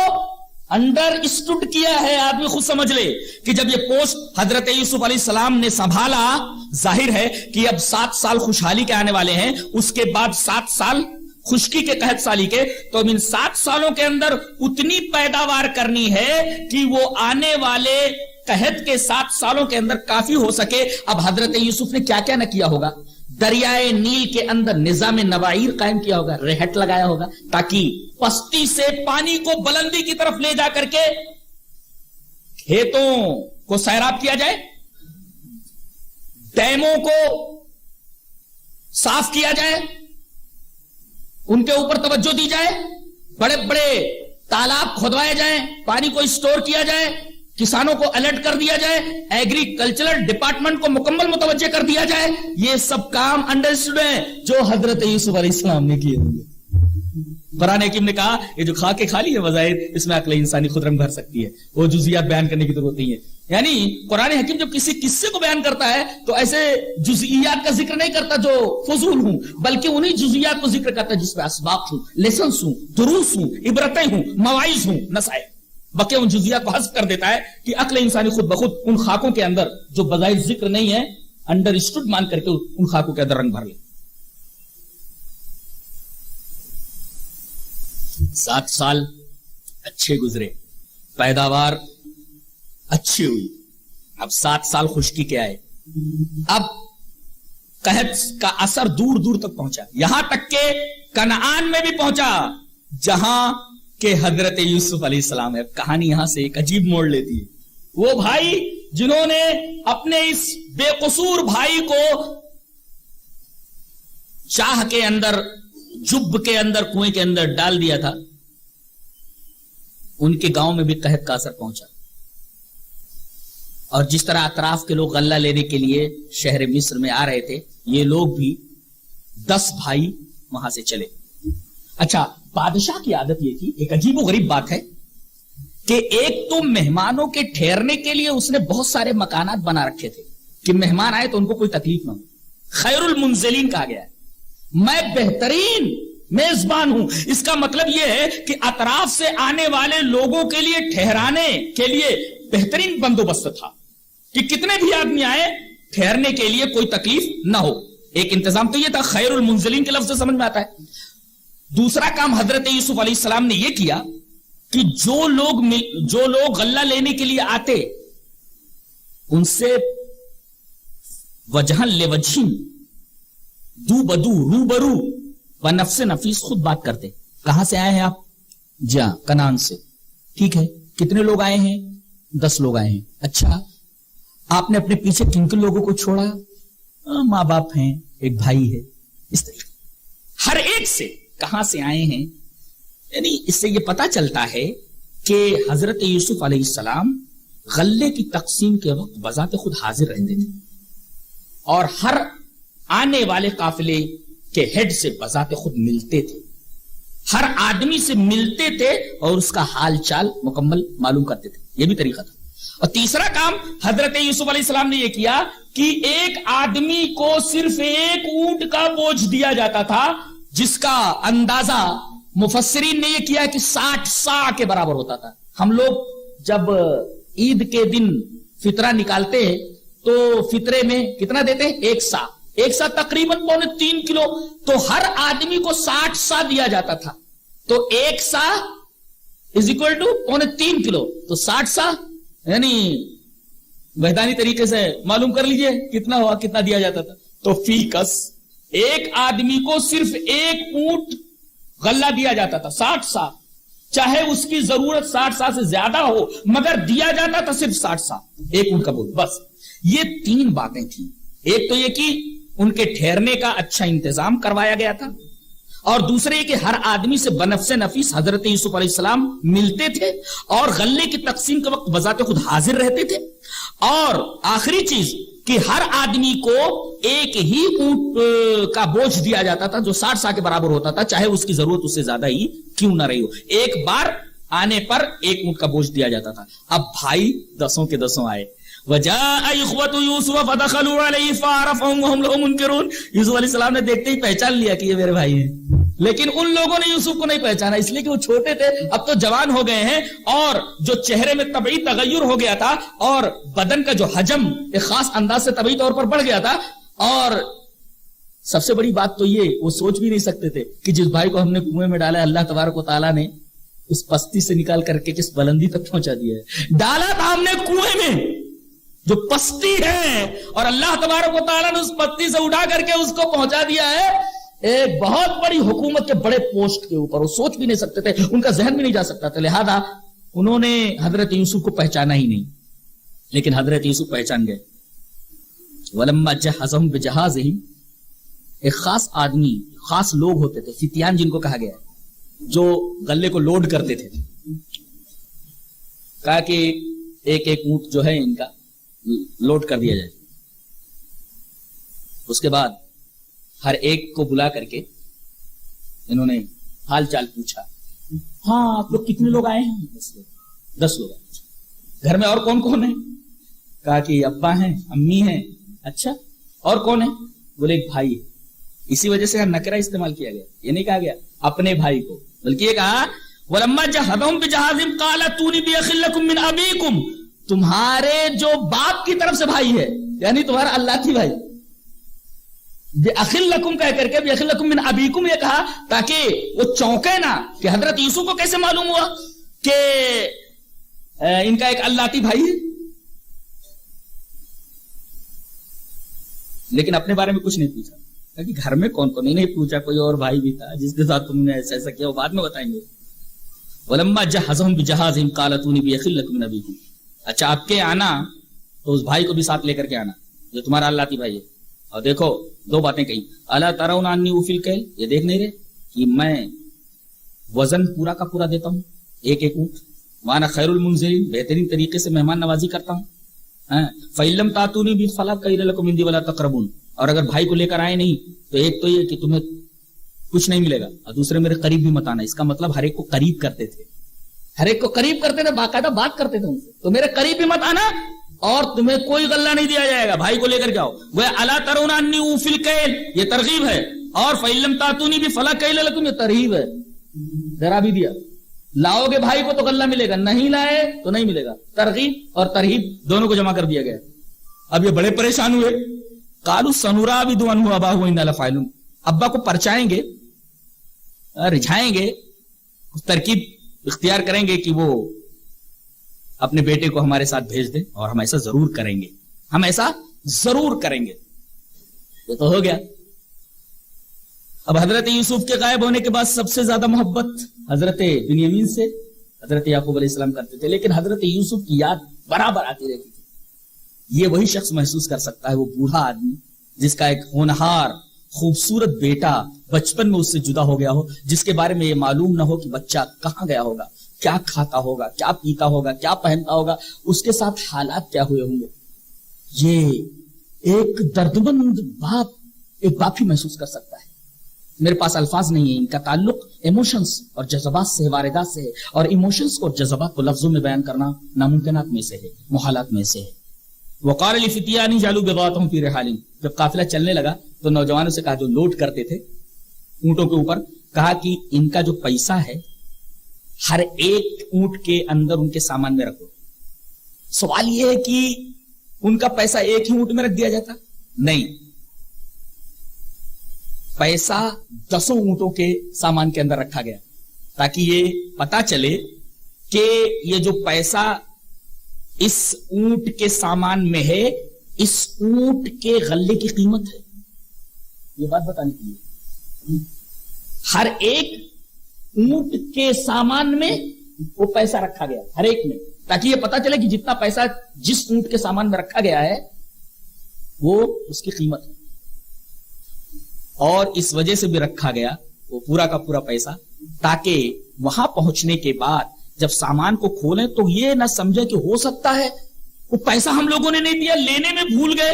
انڈر اسٹوڈ کیا ہے. آدمی خود سمجھ لے کہ جب یہ پوسٹ حضرت یوسف علیہ السلام نے سنبھالا، ظاہر ہے کہ اب 7 سال خوشحالی کے آنے والے ہیں، اس کے بعد 7 سال خشکی کے قحط سالی کے. تو ان 7 سالوں کے اندر اتنی پیداوار کرنی ہے کہ وہ آنے والے قحط کے 7 سالوں کے اندر کافی ہو سکے. اب حضرت یوسف نے کیا کیا نہ کیا ہوگا. دریائے نیل کے اندر نظام نوائر قائم کیا ہوگا، ریہٹ لگایا ہوگا تاکہ پستی سے پانی کو بلندی کی طرف لے جا کر کے کھیتوں کو سیراب کیا جائے، ڈیموں کو صاف کیا جائے، ان کے اوپر توجہ دی جائے، بڑے بڑے تالاب کھودوائے جائیں، پانی کو اسٹور کیا جائے، کسانوں کو الرٹ کر دیا جائے، ایگریکلچرل ڈپارٹمنٹ کو مکمل متوجہ کر دیا جائے. یہ سب کام انڈرسٹوڈ ہیں جو حضرت یوسف علیہ السلام نے کیے ہوں گے. قرآن حکیم نے کہا یہ جو خاکے خالی ہے وظاہر، اس میں عقل انسانی خود رنگ بھر سکتی ہے، وہ جزیات بیان کرنے کی ضرورت نہیں ہے. یعنی قرآن حکیم جب کسی قصے کو بیان کرتا ہے تو ایسے جزئیات کا ذکر نہیں کرتا جو فضول ہوں، بلکہ انہی جزئیات کو ذکر کرتا ہے جس میں اسباق ہوں، لیسنس ہوں، دروس ہوں، عبرتیں ہوں، مواعظ ہوں، نصائح. بقیہ ان جزئیات کو حذف کر دیتا ہے کہ عقل انسانی خود بخود ان خاکوں کے اندر جو بظاہر ذکر نہیں ہے انڈر اسٹوڈ مان کر کے ان خاکوں کے اندر رنگ بھر لے. 7 سال اچھے گزرے، پیداوار اچھی ہوئی. اب 7 سال خشکی کے آئے. اب قحط کا اثر دور دور تک پہنچا، یہاں تک کہ کنعان میں بھی پہنچا جہاں کہ حضرت یوسف علیہ السلام ہے. کہانی یہاں سے ایک عجیب موڑ لیتی ہے. وہ بھائی جنہوں نے اپنے اس بے قصور بھائی کو چاہ کے اندر، جب کے اندر، کنویں کے اندر ڈال دیا تھا، ان کے گاؤں میں بھی قحط کا اثر پہنچا. اور جس طرح اطراف کے لوگ غلہ لینے کے لیے شہر مصر میں آ رہے تھے، یہ لوگ بھی 10 بھائی وہاں سے چلے. اچھا، بادشاہ کی عادت یہ تھی، ایک عجیب و غریب بات ہے کہ ایک تو مہمانوں کے ٹھہرنے کے لیے اس نے بہت سارے مکانات بنا رکھے تھے کہ مہمان آئے تو ان کو کوئی تکلیف نہ ہو. خیر المنزلین کہا گیا ہے. میں بہترین میزبان ہوں. اس کا مطلب یہ ہے کہ اطراف سے آنے والے لوگوں کے لیے ٹھہرانے کے لیے بہترین بندوبست تھا کہ کتنے بھی آدمی آئے ٹھہرنے کے لیے کوئی تکلیف نہ ہو. ایک انتظام تو یہ تھا، خیر المنزلین کے لفظ سے سمجھ میں آتا ہے. دوسرا کام حضرت یوسف علیہ السلام نے یہ کیا کہ جو لوگ غلہ لینے کے لیے آتے ان سے وجہن لوجہن، دو بدو، روبرو و نفس نفیس خود بات کرتے. کہاں سے آئے ہیں آپ؟ جی ہاں کنان سے. ٹھیک ہے, کتنے لوگ آئے ہیں؟ 10 لوگ آئے ہیں. اچھا, آپ نے اپنے پیچھے کن کن لوگوں کو چھوڑا؟ ماں باپ ہیں, ایک بھائی ہے. اس طریقے ہر ایک سے کہاں سے آئے ہیں, یعنی اس سے یہ پتا چلتا ہے کہ حضرت یوسف علیہ السلام غلے کی تقسیم کے وقت بذات خود حاضر رہتے تھے اور ہر آنے والے قافلے کے ہیڈ سے بذات خود ملتے تھے, ہر آدمی سے ملتے تھے اور اس کا حال چال مکمل معلوم کرتے تھے. یہ بھی طریقہ تھا. اور تیسرا کام حضرت یوسف علیہ السلام نے یہ کیا کہ ایک آدمی کو صرف ایک اونٹ کا بوجھ دیا جاتا تھا, جس کا اندازہ مفسرین نے یہ کیا کہ 60 سا کے برابر ہوتا تھا. ہم لوگ جب عید کے دن فطرہ نکالتے ہیں تو فطرے میں کتنا دیتے ہیں؟ 1 سا. 1 سا تقریباً 3.25 کلو. تو ہر آدمی کو 60 سا دیا جاتا تھا. تو 1 سا از اکول ٹو 3.25 کلو. تو 60 سا یعنی میدانی طریقے سے معلوم کر لیجئے کتنا ہوا, کتنا دیا جاتا تھا. تو فی کس ایک آدمی کو صرف 1 اونٹ غلہ دیا جاتا تھا, 60 سا. چاہے اس کی ضرورت 60 سا سے زیادہ ہو, مگر دیا جاتا تھا صرف 60 سا, 1 اونٹ کا بول. بس یہ 3 باتیں تھیں. ایک تو یہ کہ ان کے ٹھہرنے کا اچھا انتظام کروایا گیا تھا, اور دوسرے یہ کہ ہر آدمی سے بنفس نفیس حضرت یوسف علیہ السلام ملتے تھے اور غلے کی تقسیم کے وقت بذات خود حاضر رہتے تھے, اور آخری چیز کہ ہر آدمی کو ایک ہی اونٹ کا بوجھ دیا جاتا تھا جو 60 سا کے برابر ہوتا تھا, چاہے اس کی ضرورت اس سے زیادہ ہی کیوں نہ رہی ہو. ایک بار آنے پر 1 اونٹ کا بوجھ دیا جاتا تھا. اب بھائی 10 کے 10 آئے. وَجَاءَ إِخْوَةُ يُوسُفَ فَدَخَلُوا عَلَيْهِ فَعَرَفَهُمْ وَهُمْ لَهُ مُنْكِرُونَ. یوسف علیہ السلام نے دیکھتے ہی پہچان لیا کہ یہ میرے بھائی ہیں, لیکن ان لوگوں نے یوسف کو نہیں پہچانا, اس لیے کہ وہ چھوٹے تھے, اب تو جوان ہو گئے ہیں, اور جو چہرے میں طبعی تغیر ہو گیا تھا اور بدن کا جو حجم ایک خاص انداز سے طبعی طور پر بڑھ گیا تھا. اور سب سے بڑی بات تو یہ, وہ سوچ بھی نہیں سکتے تھے کہ جس بھائی کو ہم نے کنویں میں ڈالا, اللہ تبارک و تعالیٰ نے اس پستی سے نکال کر کے کس بلندی تک پہنچا دیا ہے. ڈالا تھا ہم نے کنویں میں جو پستی ہے, اور اللہ تبارک و تعالیٰ نے اس پستی سے اٹھا کر کے اس کو پہنچا دیا ہے ایک بہت بڑی حکومت کے بڑے پوسٹ کے اوپر. وہ سوچ بھی نہیں سکتے تھے, ان کا ذہن بھی نہیں جا سکتا تھا, لہذا انہوں نے حضرت یوسف کو پہچانا ہی نہیں. لیکن حضرت یوسف پہچان گئے. وَلَمَّا جَهَّزَهُمْ بِجَهَازِهِمْ, ایک خاص آدمی, خاص لوگ ہوتے تھے, فتیان جن کو کہا گیا ہے, جو غلے کو لوڈ کرتے تھے. کہا کہ ایک ایک اونٹ جو ہے ان کا لوڈ کر دیا جائے. اس کے بعد ہر ایک کو بلا کر کے انہوں نے حال چال پوچھا. ہاں آپ لوگ کتنے لوگ آئے ہیں؟ 10 لوگ آئے. گھر میں اور کون کون ہے؟ کہا کہ ابا ہیں, امی ہیں. اچھا, اور کون ہے؟ بولے ایک بھائی ہے. اسی وجہ سے نکرہ استعمال کیا گیا, یہ نہیں کہا گیا اپنے بھائی کو, بلکہ یہ کہا وَلَمَّا جَهَّزَهُمْ بِجَهَازِهِمْ قَالَ ائْتُونِي بِأَخٍ لَكُم مِّنْ أَبِيكُمْ. تمہارے جو باپ کی طرف سے بھائی ہے, یعنی تمہارا اللہ کی بھائی, بِأَخٍ لَكُم کہہ کر کے بِأَخٍ لَكُم مِّنْ أَبِيكُم یہ کہا تاکہ وہ چونکے نہ کہ حضرت یوسف کو کیسے معلوم ہوا کہ ان کا ایک اللہ بھائی ہے. لیکن اپنے بارے میں کچھ نہیں پوچھا کہ گھر میں کون کون, نہیں پوچھا. کوئی اور بھائی بھی تھا جس کے ساتھ تم نے ایسا کیا, وہ بعد میں بتائیں گے. وَلَمَّا جَهَّزَهُمْ بِجَهَازِهِمْ قَالَ ائْتُونِي بِأَخٍ لَكُم مِّنْ أَبِيكُمْ. اچھا آپ کے آنا تو اس بھائی کو بھی ساتھ لے کر کے آنا جو تمہارا اللہ بھائی ہے. اور دیکھو 2 باتیں کہیں. الا ترون انی اوفی الکیل, یہ دیکھ نہیں رہے کہ میں وزن پورا کا پورا دیتا ہوں, ایک ایک اونٹ. وانا خیر المنزلین, بہترین طریقے سے مہمان نوازی کرتا ہوں. فَإِن لَّمْ تَأْتُونِي بِالْفَلَا قِيلَ لَكُمْ عِندِي وَلَا تَقْرَبُونَ. اور اگر بھائی کو لے کر آئے نہیں تو ایک تو یہ کہ تمہیں کچھ نہیں ملے گا, اور دوسرے میرے قریب بھی مت آنا. اس کا مطلب ہر ایک کو قریب کرتے تھے, ہر ایک کو قریب کرتے تھے, باقاعدہ بات کرتے تھے ان سے. تو میرے قریب بھی مت آنا اور تمہیں کوئی غلہ نہیں دیا جائے گا, بھائی کو لے کر کے آؤ. وہ الا ترون انی اوفی الکیل, یہ ترغیب ہے, اور فَإِن لَّمْ تَأْتُونِي بِالْفَلَا قِيلَ لَكُمْ, یہ ترغیب ہے, ڈرا بھی دیا. لاؤ گے بھائی کو تو غلہ ملے گا, نہیں لائے تو نہیں ملے گا. ترغیب اور ترہیب دونوں کو جمع کر دیا گیا. اب یہ بڑے پریشان ہوئے. قالوا سنراود عنه اباه وإنا لفاعلون. ابا کو پرچائیں گے, رجھائیں گے, ترکیب اختیار کریں گے کہ وہ اپنے بیٹے کو ہمارے ساتھ بھیج دیں, اور ہم ایسا ضرور کریں گے, ہم ایسا ضرور کریں گے. یہ تو ہو گیا. اب حضرت یوسف کے غائب ہونے کے بعد سب سے زیادہ محبت حضرت بنیامین سے حضرت یعقوب علیہ السلام کرتے تھے، لیکن حضرت یوسف کی یاد برابر آتی رہتی تھی۔ یہ وہی شخص محسوس کر سکتا ہے، وہ بوڑھا آدمی جس کا ایک ہونہار خوبصورت بیٹا بچپن میں اس سے جدا ہو گیا ہو، جس کے بارے میں یہ معلوم نہ ہو کہ بچہ کہاں گیا ہوگا، کیا کھاتا ہوگا، کیا پیتا ہوگا، کیا پہنتا ہوگا، اس کے ساتھ حالات کیا ہوئے ہوں گے۔ یہ ایک دردمند باپ، ایک باپ ہی محسوس کر سکتا ہے۔ میرے پاس الفاظ نہیں ہیں، ان کا تعلق ایموشنز اور جذبات سے، واردات سے ہے، اور ایموشنز کو اور جذبات کو لفظوں میں بیان کرنا ناممکنات میں سے ہے، محالات میں سے ہے۔ وقال لفتیان جعلوا بضاعتهم في رحال، جب قافلہ چلنے لگا تو نوجوانوں سے کہا جو لوڈ کرتے تھے اونٹوں کے اوپر، کہا کہ ان کا جو پیسہ ہے ہر ایک اونٹ کے اندر ان کے سامان میں رکھو۔ سوال یہ ہے کہ ان کا پیسہ ایک ہی اونٹ میں رکھ دیا جاتا؟ نہیں، پیسہ 10 اونٹوں کے سامان کے اندر رکھا گیا تاکہ یہ پتا چلے کہ یہ جو پیسہ اس اونٹ کے سامان میں ہے، اس اونٹ کے غلے کی قیمت ہے۔ یہ بات بتانے کے لیے ہر ایک اونٹ کے سامان میں وہ پیسہ رکھا گیا، ہر ایک میں، تاکہ یہ پتا چلے کہ جتنا پیسہ جس اونٹ کے سامان میں رکھا گیا ہے وہ اس کی قیمت ہے۔ اور اس وجہ سے بھی رکھا گیا وہ پورا کا پورا پیسہ، تاکہ وہاں پہنچنے کے بعد جب سامان کو کھولیں تو یہ نہ سمجھے کہ ہو سکتا ہے وہ پیسہ ہم لوگوں نے نہیں دیا، لینے میں بھول گئے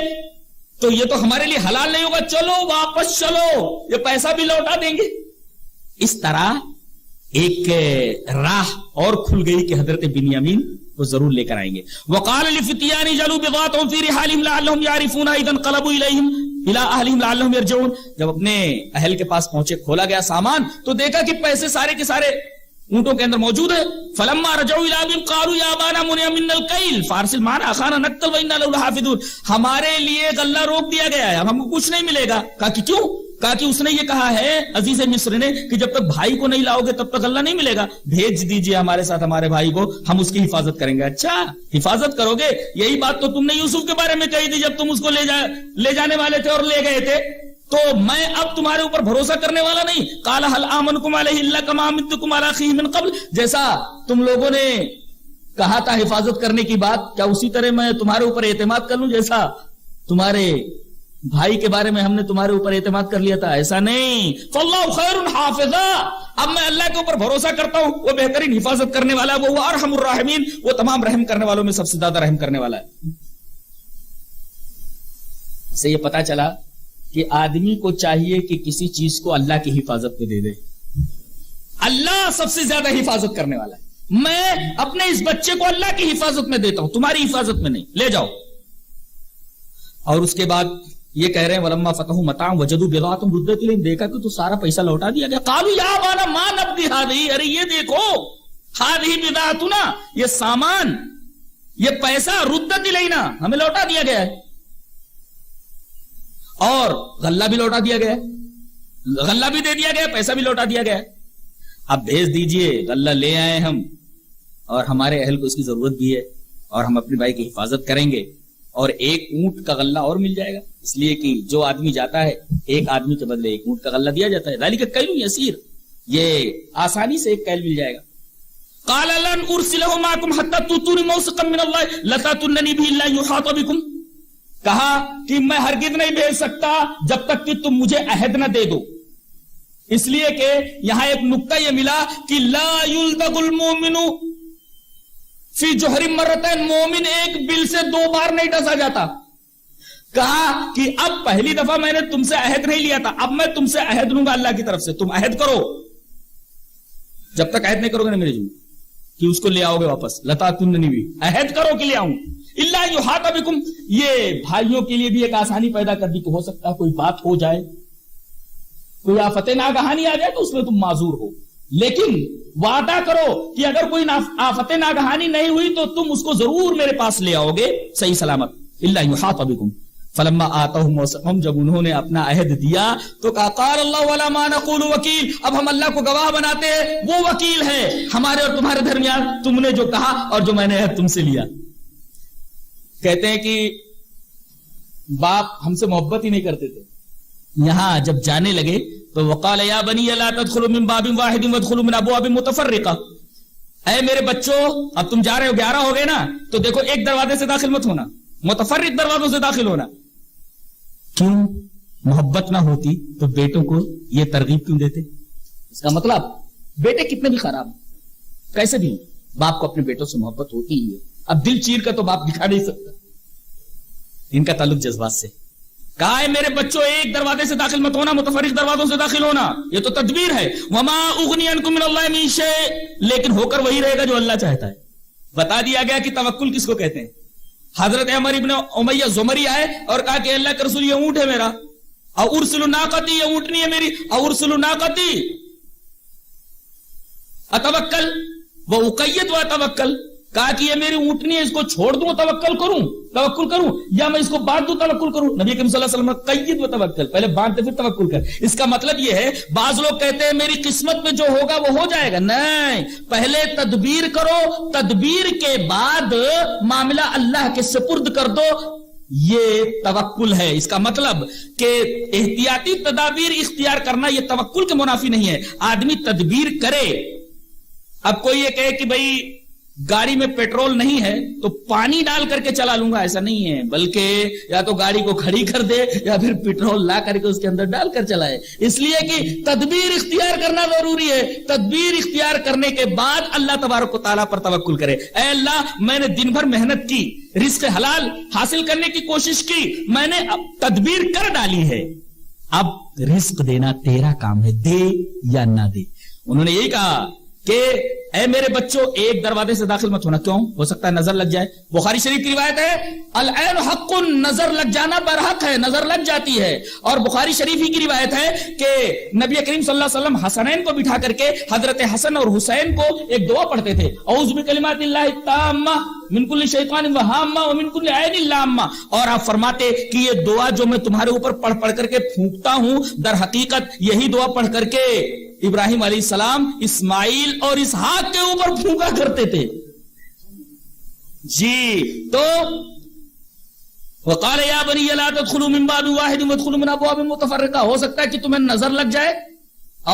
تو یہ تو ہمارے لیے حلال نہیں ہوگا، چلو واپس چلو، یہ پیسہ بھی لوٹا دیں گے۔ اس طرح ایک راہ اور کھل گئی کہ حضرت بنیامین وہ ضرور لے کر آئیں گے۔ وقال لفتیان جعلوا بضاعتهم في رحالهم لعلهم يعرفونها اذا انقلبوا الى اهلهم لعلهم يرجعون، جب اپنے اہل کے پاس پہنچے، کھولا گیا سامان تو دیکھا کہ پیسے سارے کے سارے اونٹوں کے اندر موجود ہے۔ فلما رجعوا الى ابيهم قالوا يا ابانا منع منا الكيل فارسل معنا اخانا نقتل وانا له لحافظون، ہمارے لیے غلہ روک دیا گیا ہے، اب ہم کو کچھ نہیں ملے گا۔ کہا کہ کیوں؟ کہا کہ اس نے یہ کہا ہے عزیز مصر نے کہ جب تک بھائی کو نہیں لاؤ گے تب تک غلہ نہیں ملے گا، بھیج دیجئے ہمارے ساتھ ہمارے بھائی کو، ہم اس کی حفاظت کریں گے۔ اچھا حفاظت کرو گے؟ یہی بات تو تم نے یوسف کے بارے میں کہی تھی جب تم اس کو لے جانے والے تھے اور لے گئے تھے، تو میں اب تمہارے اوپر بھروسہ کرنے والا نہیں۔ قال هل آمنكم عليه الا كما امنتكم على اخيه من قبل، جیسا تم لوگوں نے کہا تھا حفاظت کرنے کی بات، کیا اسی طرح میں تمہارے اوپر اعتماد کر لوں جیسا تمہارے بھائی کے بارے میں ہم نے تمہارے اوپر اعتماد کر لیا تھا؟ ایسا نہیں، فاللہ خیر حافظا، اب میں اللہ کے اوپر بھروسہ کرتا ہوں، وہ بہترین حفاظت کرنے والا ہے، وہ ارحم الراحمین، وہ تمام رحم کرنے والوں میں سب سے زیادہ رحم کرنے والا ہے۔ اس سے یہ پتا چلا کہ آدمی کو چاہیے کہ کسی چیز کو اللہ کی حفاظت میں دے دے۔ اللہ سب سے زیادہ حفاظت کرنے والا ہے، میں اپنے اس بچے کو اللہ کی حفاظت میں دیتا ہوں، تمہاری حفاظت میں نہیں، لے جاؤ۔ اور اس کے بعد یہ کہہ رہے ہیں ولما فتحوا متاعهم وجدوا بضاعتهم ردت اليهم، دیکھا کہ تو سارا پیسہ لوٹا دیا گیا۔ قالوا یا ابانا ما نبغي هذه، ارے یہ دیکھو هذه بضاعتنا، یہ سامان، یہ پیسہ ردت الینا، ہمیں لوٹا دیا گیا ہے، اور غلہ بھی لوٹا دیا گیا، غلہ بھی دے دیا گیا، پیسہ بھی لوٹا دیا گیا۔ اب بھیج دیجئے، غلہ لے آئے ہم، اور ہمارے اہل کو اس کی ضرورت بھی ہے، اور ہم اپنے بھائی کی حفاظت کریں گے، اور ایک اونٹ کا غلہ اور مل جائے گا، اس لیے کہ جو آدمی جاتا ہے ایک آدمی کے بدلے ایک اونٹ کا غلہ دیا جاتا ہے۔ ذالک کیل یسیر، یہ آسانی سے ایک کیل مل جائے گا۔ قال لن ارسلہ معکم حتی تؤتونی موثقا من اللہ لتاتوننی به الا یحاط بکم، کہا کہ میں ہرگز نہیں بھیج سکتا جب تک کہ تم مجھے عہد نہ دے دو، اس لیے کہ یہاں ایک نکتہ یہ ملا کہ لا یلدغ المؤمن فی جوہر مرتين، مومن ایک بل سے 2 بار نہیں ڈسا جاتا۔ کہا کہ اب پہلی دفعہ میں نے تم سے عہد نہیں لیا تھا، اب میں تم سے عہد لوں گا اللہ کی طرف سے، تم عہد کرو، جب تک عہد نہیں کرو گے نہیں میرے جو کہ اس کو لے آؤ گے واپس، لتاتوننی بھی، عہد کرو کہ لے آؤں، الا یحاط بکم، یہ بھائیوں کے لیے بھی ایک آسانی پیدا کر دی کہ ہو سکتا ہے کوئی بات ہو جائے، کوئی آفت ناگہانی آ جائے تو اس میں تم معذور ہو، لیکن وعدہ کرو کہ اگر کوئی آفت ناگہانی نہیں ہوئی تو تم اس کو ضرور میرے پاس لے آؤ گے صحیح سلامت۔ الا یحاط بکم فلما آتاهم موثقهم، جب انہوں نے اپنا عہد دیا تو کہا قال اللہ ولا ما نقول وکیل، اب ہم اللہ کو گواہ بناتے ہیں، وہ وکیل ہے ہمارے اور تمہارے درمیان، تم نے جو کہا اور جو میں نے عہد تم سے لیا۔ کہتے ہیں کہ باپ ہم سے محبت ہی نہیں کرتے تھے، یہاں جب جانے لگے تو وقال یا بنی لا تدخلوا من باب واحد وادخلوا من ابواب متفرقہ، اے میرے بچوں اب تم جا رہے ہو 11 ہو گئے نا، تو دیکھو ایک دروازے سے داخل مت ہونا، متفرق دروازوں سے داخل ہونا۔ کیوں؟ محبت نہ ہوتی تو بیٹوں کو یہ ترغیب کیوں دیتے؟ اس کا مطلب بیٹے کتنے بھی خراب کیسے بھی باپ کو اپنے بیٹوں سے محبت ہوتی ہی ہے۔ اب دل چیر کا تو باپ دکھا نہیں سکتا، ان کا تعلق جذبات سے۔ کہا ہے میرے بچوں ایک دروازے سے داخل مت ہونا، متفرق دروازوں سے داخل ہونا، یہ تو تدبیر ہے۔ وما اغنی عنکم من اللہ من شیء، لیکن ہو کر وہی رہے گا جو اللہ چاہتا ہے۔ بتا دیا گیا کہ توکل کس کو کہتے ہیں۔ حضرت عمر ابن امیہ زمری آئے اور کہا کہ اللہ کے رسول یہ اونٹ ہے میرا، اورسل ناقتی، یہ اونٹنی ہے میری، اورسل ناقتی اتوکل واقید واتوکل، کہا کہ یہ میری اونٹنی ہے، اس کو چھوڑ دوں توکل کروں یا میں اس کو باندھ دوں توکل کروں؟ نبی کریم صلی اللہ علیہ وسلم نے قید و توکل، پہلے باندھتے پھر توکل کر۔ اس کا مطلب یہ ہے بعض لوگ کہتے ہیں میری قسمت میں جو ہوگا وہ ہو جائے گا، نہیں، پہلے تدبیر کرو، تدبیر کے بعد معاملہ اللہ کے سپرد کر دو، یہ توکل ہے۔ اس کا مطلب کہ احتیاطی تدابیر اختیار کرنا یہ توکل کے منافی نہیں ہے۔ آدمی تدبیر کرے، اب کوئی یہ کہے کہ بھائی گاڑی میں پیٹرول نہیں ہے تو پانی ڈال کر کے چلا لوں گا، ایسا نہیں ہے، بلکہ یا تو گاڑی کو کھڑی کر دے یا پھر پیٹرول لا کر کے اس کے اندر ڈال کر چلائے، اس لیے کہ تدبیر اختیار کرنا ضروری ہے۔ تدبیر اختیار کرنے کے بعد اللہ تبارک و تعالیٰ پر توکل کرے۔ اے اللہ میں نے دن بھر محنت کی، رزق حلال حاصل کرنے کی کوشش کی، میں نے اب تدبیر کر ڈالی ہے، اب رزق دینا تیرا کام ہے، دے یا نہ دے۔ انہوں نے یہی کہا کہ اے میرے بچوں ایک دروازے سے داخل مت ہونا، کیوں؟ ہو سکتا ہے نظر لگ جائے۔ بخاری شریف کی روایت ہے العین حق، نظر لگ جانا برحق ہے، نظر لگ جاتی ہے۔ اور بخاری شریف ہی کی روایت ہے کہ نبی کریم صلی اللہ علیہ وسلم حسنین کو بٹھا کر کے حضرت حسن اور حسین کو ایک دعا پڑھتے تھے، اعوذ بکلمات اللہ التامہ من کل شیطان وہامہ ومن کل عین لامہ، اور آپ فرماتے کہ یہ دعا جو میں تمہارے اوپر پڑھ کر کے پھونکتا ہوں، در حقیقت یہی دعا پڑھ کر کے ابراہیم علیہ السلام اسماعیل اور اسحاق کے اوپر پھونکا کرتے تھے۔ جی تو وقال یا بنی لا تدخلوا من باب واحد وادخلوا من ابواب متفرقہ، ہو سکتا ہے کہ تمہیں نظر لگ جائے،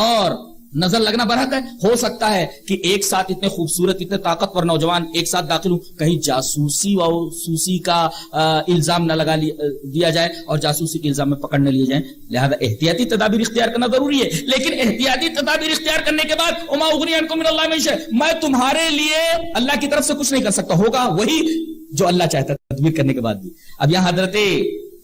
اور نظر لگنا برحق ہے، ہو سکتا ہے کہ ایک ساتھ اتنے خوبصورت اتنے طاقتور نوجوان ایک ساتھ داخل ہوں، کہیں جاسوسی کا الزام نہ لگا دیا جائے اور جاسوسی کے الزام میں پکڑ نہ لیے جائیں، لہذا احتیاطی تدابیر اختیار کرنا ضروری ہے۔ لیکن احتیاطی تدابیر اختیار کرنے کے بعد وما اغنی عنکم من اللہ من شیء، میں تمہارے لیے اللہ کی طرف سے کچھ نہیں کر سکتا، ہوگا وہی جو اللہ چاہتا ہے تدبیر کرنے کے بعد بھی۔ اب یہاں حضرت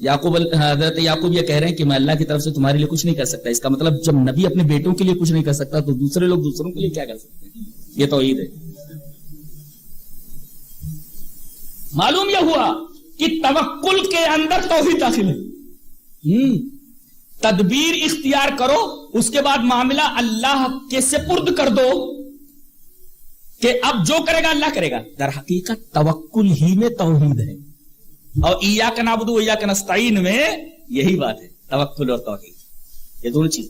یعقوب یہ کہہ رہے ہیں کہ میں اللہ کی طرف سے تمہارے لیے کچھ نہیں کر سکتا، اس کا مطلب جب نبی اپنے بیٹوں کے لیے کچھ نہیں کر سکتا تو دوسرے لوگ دوسروں کے لیے کیا کر سکتے ہیں؟ یہ توحید ہے۔ معلوم یہ ہوا کہ توکل کے اندر توحید داخل ہے۔ تدبیر اختیار کرو، اس کے بعد معاملہ اللہ کے سپرد کر دو کہ اب جو کرے گا اللہ کرے گا۔ در حقیقت توکل ہی میں توحید ہے، اور ایاک نعبد و ایاک نستعین میں یہی بات ہے، توکل اور توحید، یہ دونوں چیز۔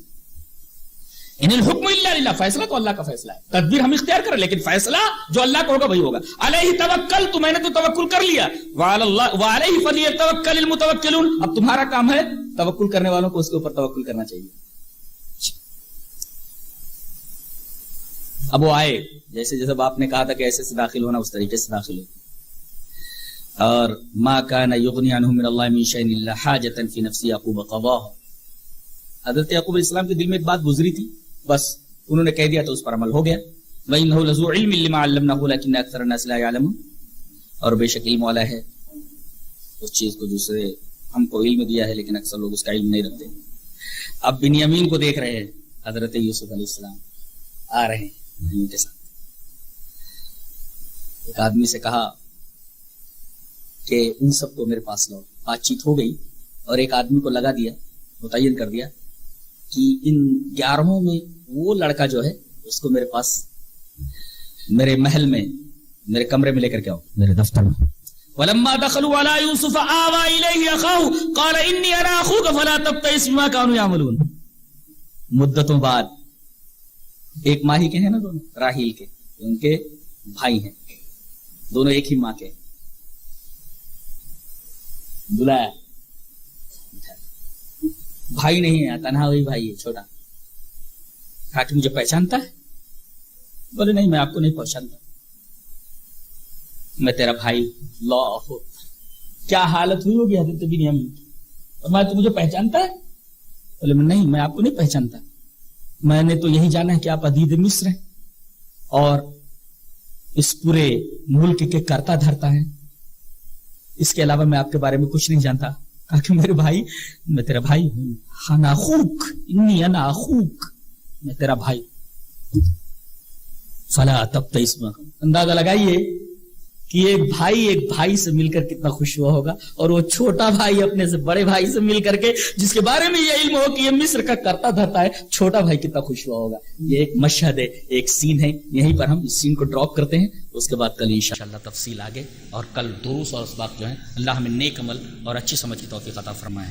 ان الحکم الا للہ، فیصلہ تو اللہ کا فیصلہ ہے، تدبیر ہم اختیار کریں لیکن فیصلہ جو اللہ کا ہوگا وہی ہوگا۔ علیہ توکل، تو میں نے تو توکل کر لیا، وعلیہ فلیتوکل المتوکلون، اب تمہارا کام ہے توکل کرنے والوں کو اس کے اوپر توکل کرنا چاہیے۔ اب وہ آئے، جیسے باپ نے کہا تھا کہ ایسے سے داخل ہونا، اس طریقے سے داخل ہو، اور ما کان یغنی عنہ من اللہ من شیء الا حاجۃ فی نفس یعقوب قضاها، حضرت یعقوب علیہ السلام کے دل میں ایک بات گزری تھی، بس انہوں نے کہہ دیا تو اس پر عمل ہو گیا۔ وانہ لذو علم لما علمناه ولکن اکثر الناس لا يعلمون، اور بے شک علم والا ہے اس چیز کو دوسرے ہم کو علم دیا ہے لیکن اکثر لوگ اس کا علم نہیں رکھتے۔ اب بنیامین کو دیکھ رہے ہیں، حضرت یوسف علیہ السلام آ رہے ہیں ان کے ساتھ۔ ایک آدمی سے کہا کہ ان سب کو میرے پاس لاؤ، بات چیت ہو گئی، اور ایک آدمی کو لگا دیا، متعین کر دیا کہ ان 11 میں وہ لڑکا جو ہے اس کو میرے پاس میرے محل میں میرے کمرے میں لے کر کے آؤ، میرے دفتر میں۔ وَلَمَّا دَخَلُوا عَلَى يُوسُفَ آوَى إِلَيْهِ أَخَاهُ قَالَ إِنِّي أَرَىٰ أَخُوكَ فَلَا تَبْتَئِسْ بِمَا كَانُوا يَعْمَلُونَ۔ مدتوں بعد ایک ماہی کے ہیں نا دونوں، راحیل کے، ان کے بھائی ہیں، دونوں ایک ہی ماں کے، بلایا، بھائی نہیں ہے، تنہا وہی بھائی ہے چھوٹا، کہا کہ مجھے پہچانتا ہے؟ بولے نہیں میں آپ کو نہیں پہچانتا، میں تیرا بھائی۔ اللہ، کیا حالت ہوئی ہوگی حضرت بنیامین کی؟ فرمایا تو مجھے پہچانتا ہے؟ بولے نہیں میں آپ کو نہیں پہچانتا، میں نے تو یہی جانا ہے کہ آپ عدید مصر ہیں اور اس پورے ملک کے کرتا دھرتا ہیں، اس کے علاوہ میں آپ کے بارے میں کچھ نہیں جانتا۔ کہا کہ میرے بھائی، میں تیرا بھائی ہوں، انا اخوک، انی انا اخوک، میں تیرا بھائی۔ فلا تبتئس، اندازہ لگائیے کہ ایک بھائی سے مل کر کتنا خوش ہوا ہوگا، اور وہ چھوٹا بھائی اپنے سے بڑے بھائی سے مل کر کے، جس کے بارے میں یہ علم ہو کہ یہ مصر کا کرتا دھرتا ہے، چھوٹا بھائی کتنا خوش ہوا ہوگا۔ یہ ایک مشہد ہے، ایک سین ہے، یہیں پر ہم اس سین کو ڈراپ کرتے ہیں، اس کے بعد کل انشاءاللہ تفصیل آگے، اور کل دروس اور اسباق جو ہیں اللہ ہمیں نیک عمل اور اچھی سمجھ کی توفیق عطا فرمائے۔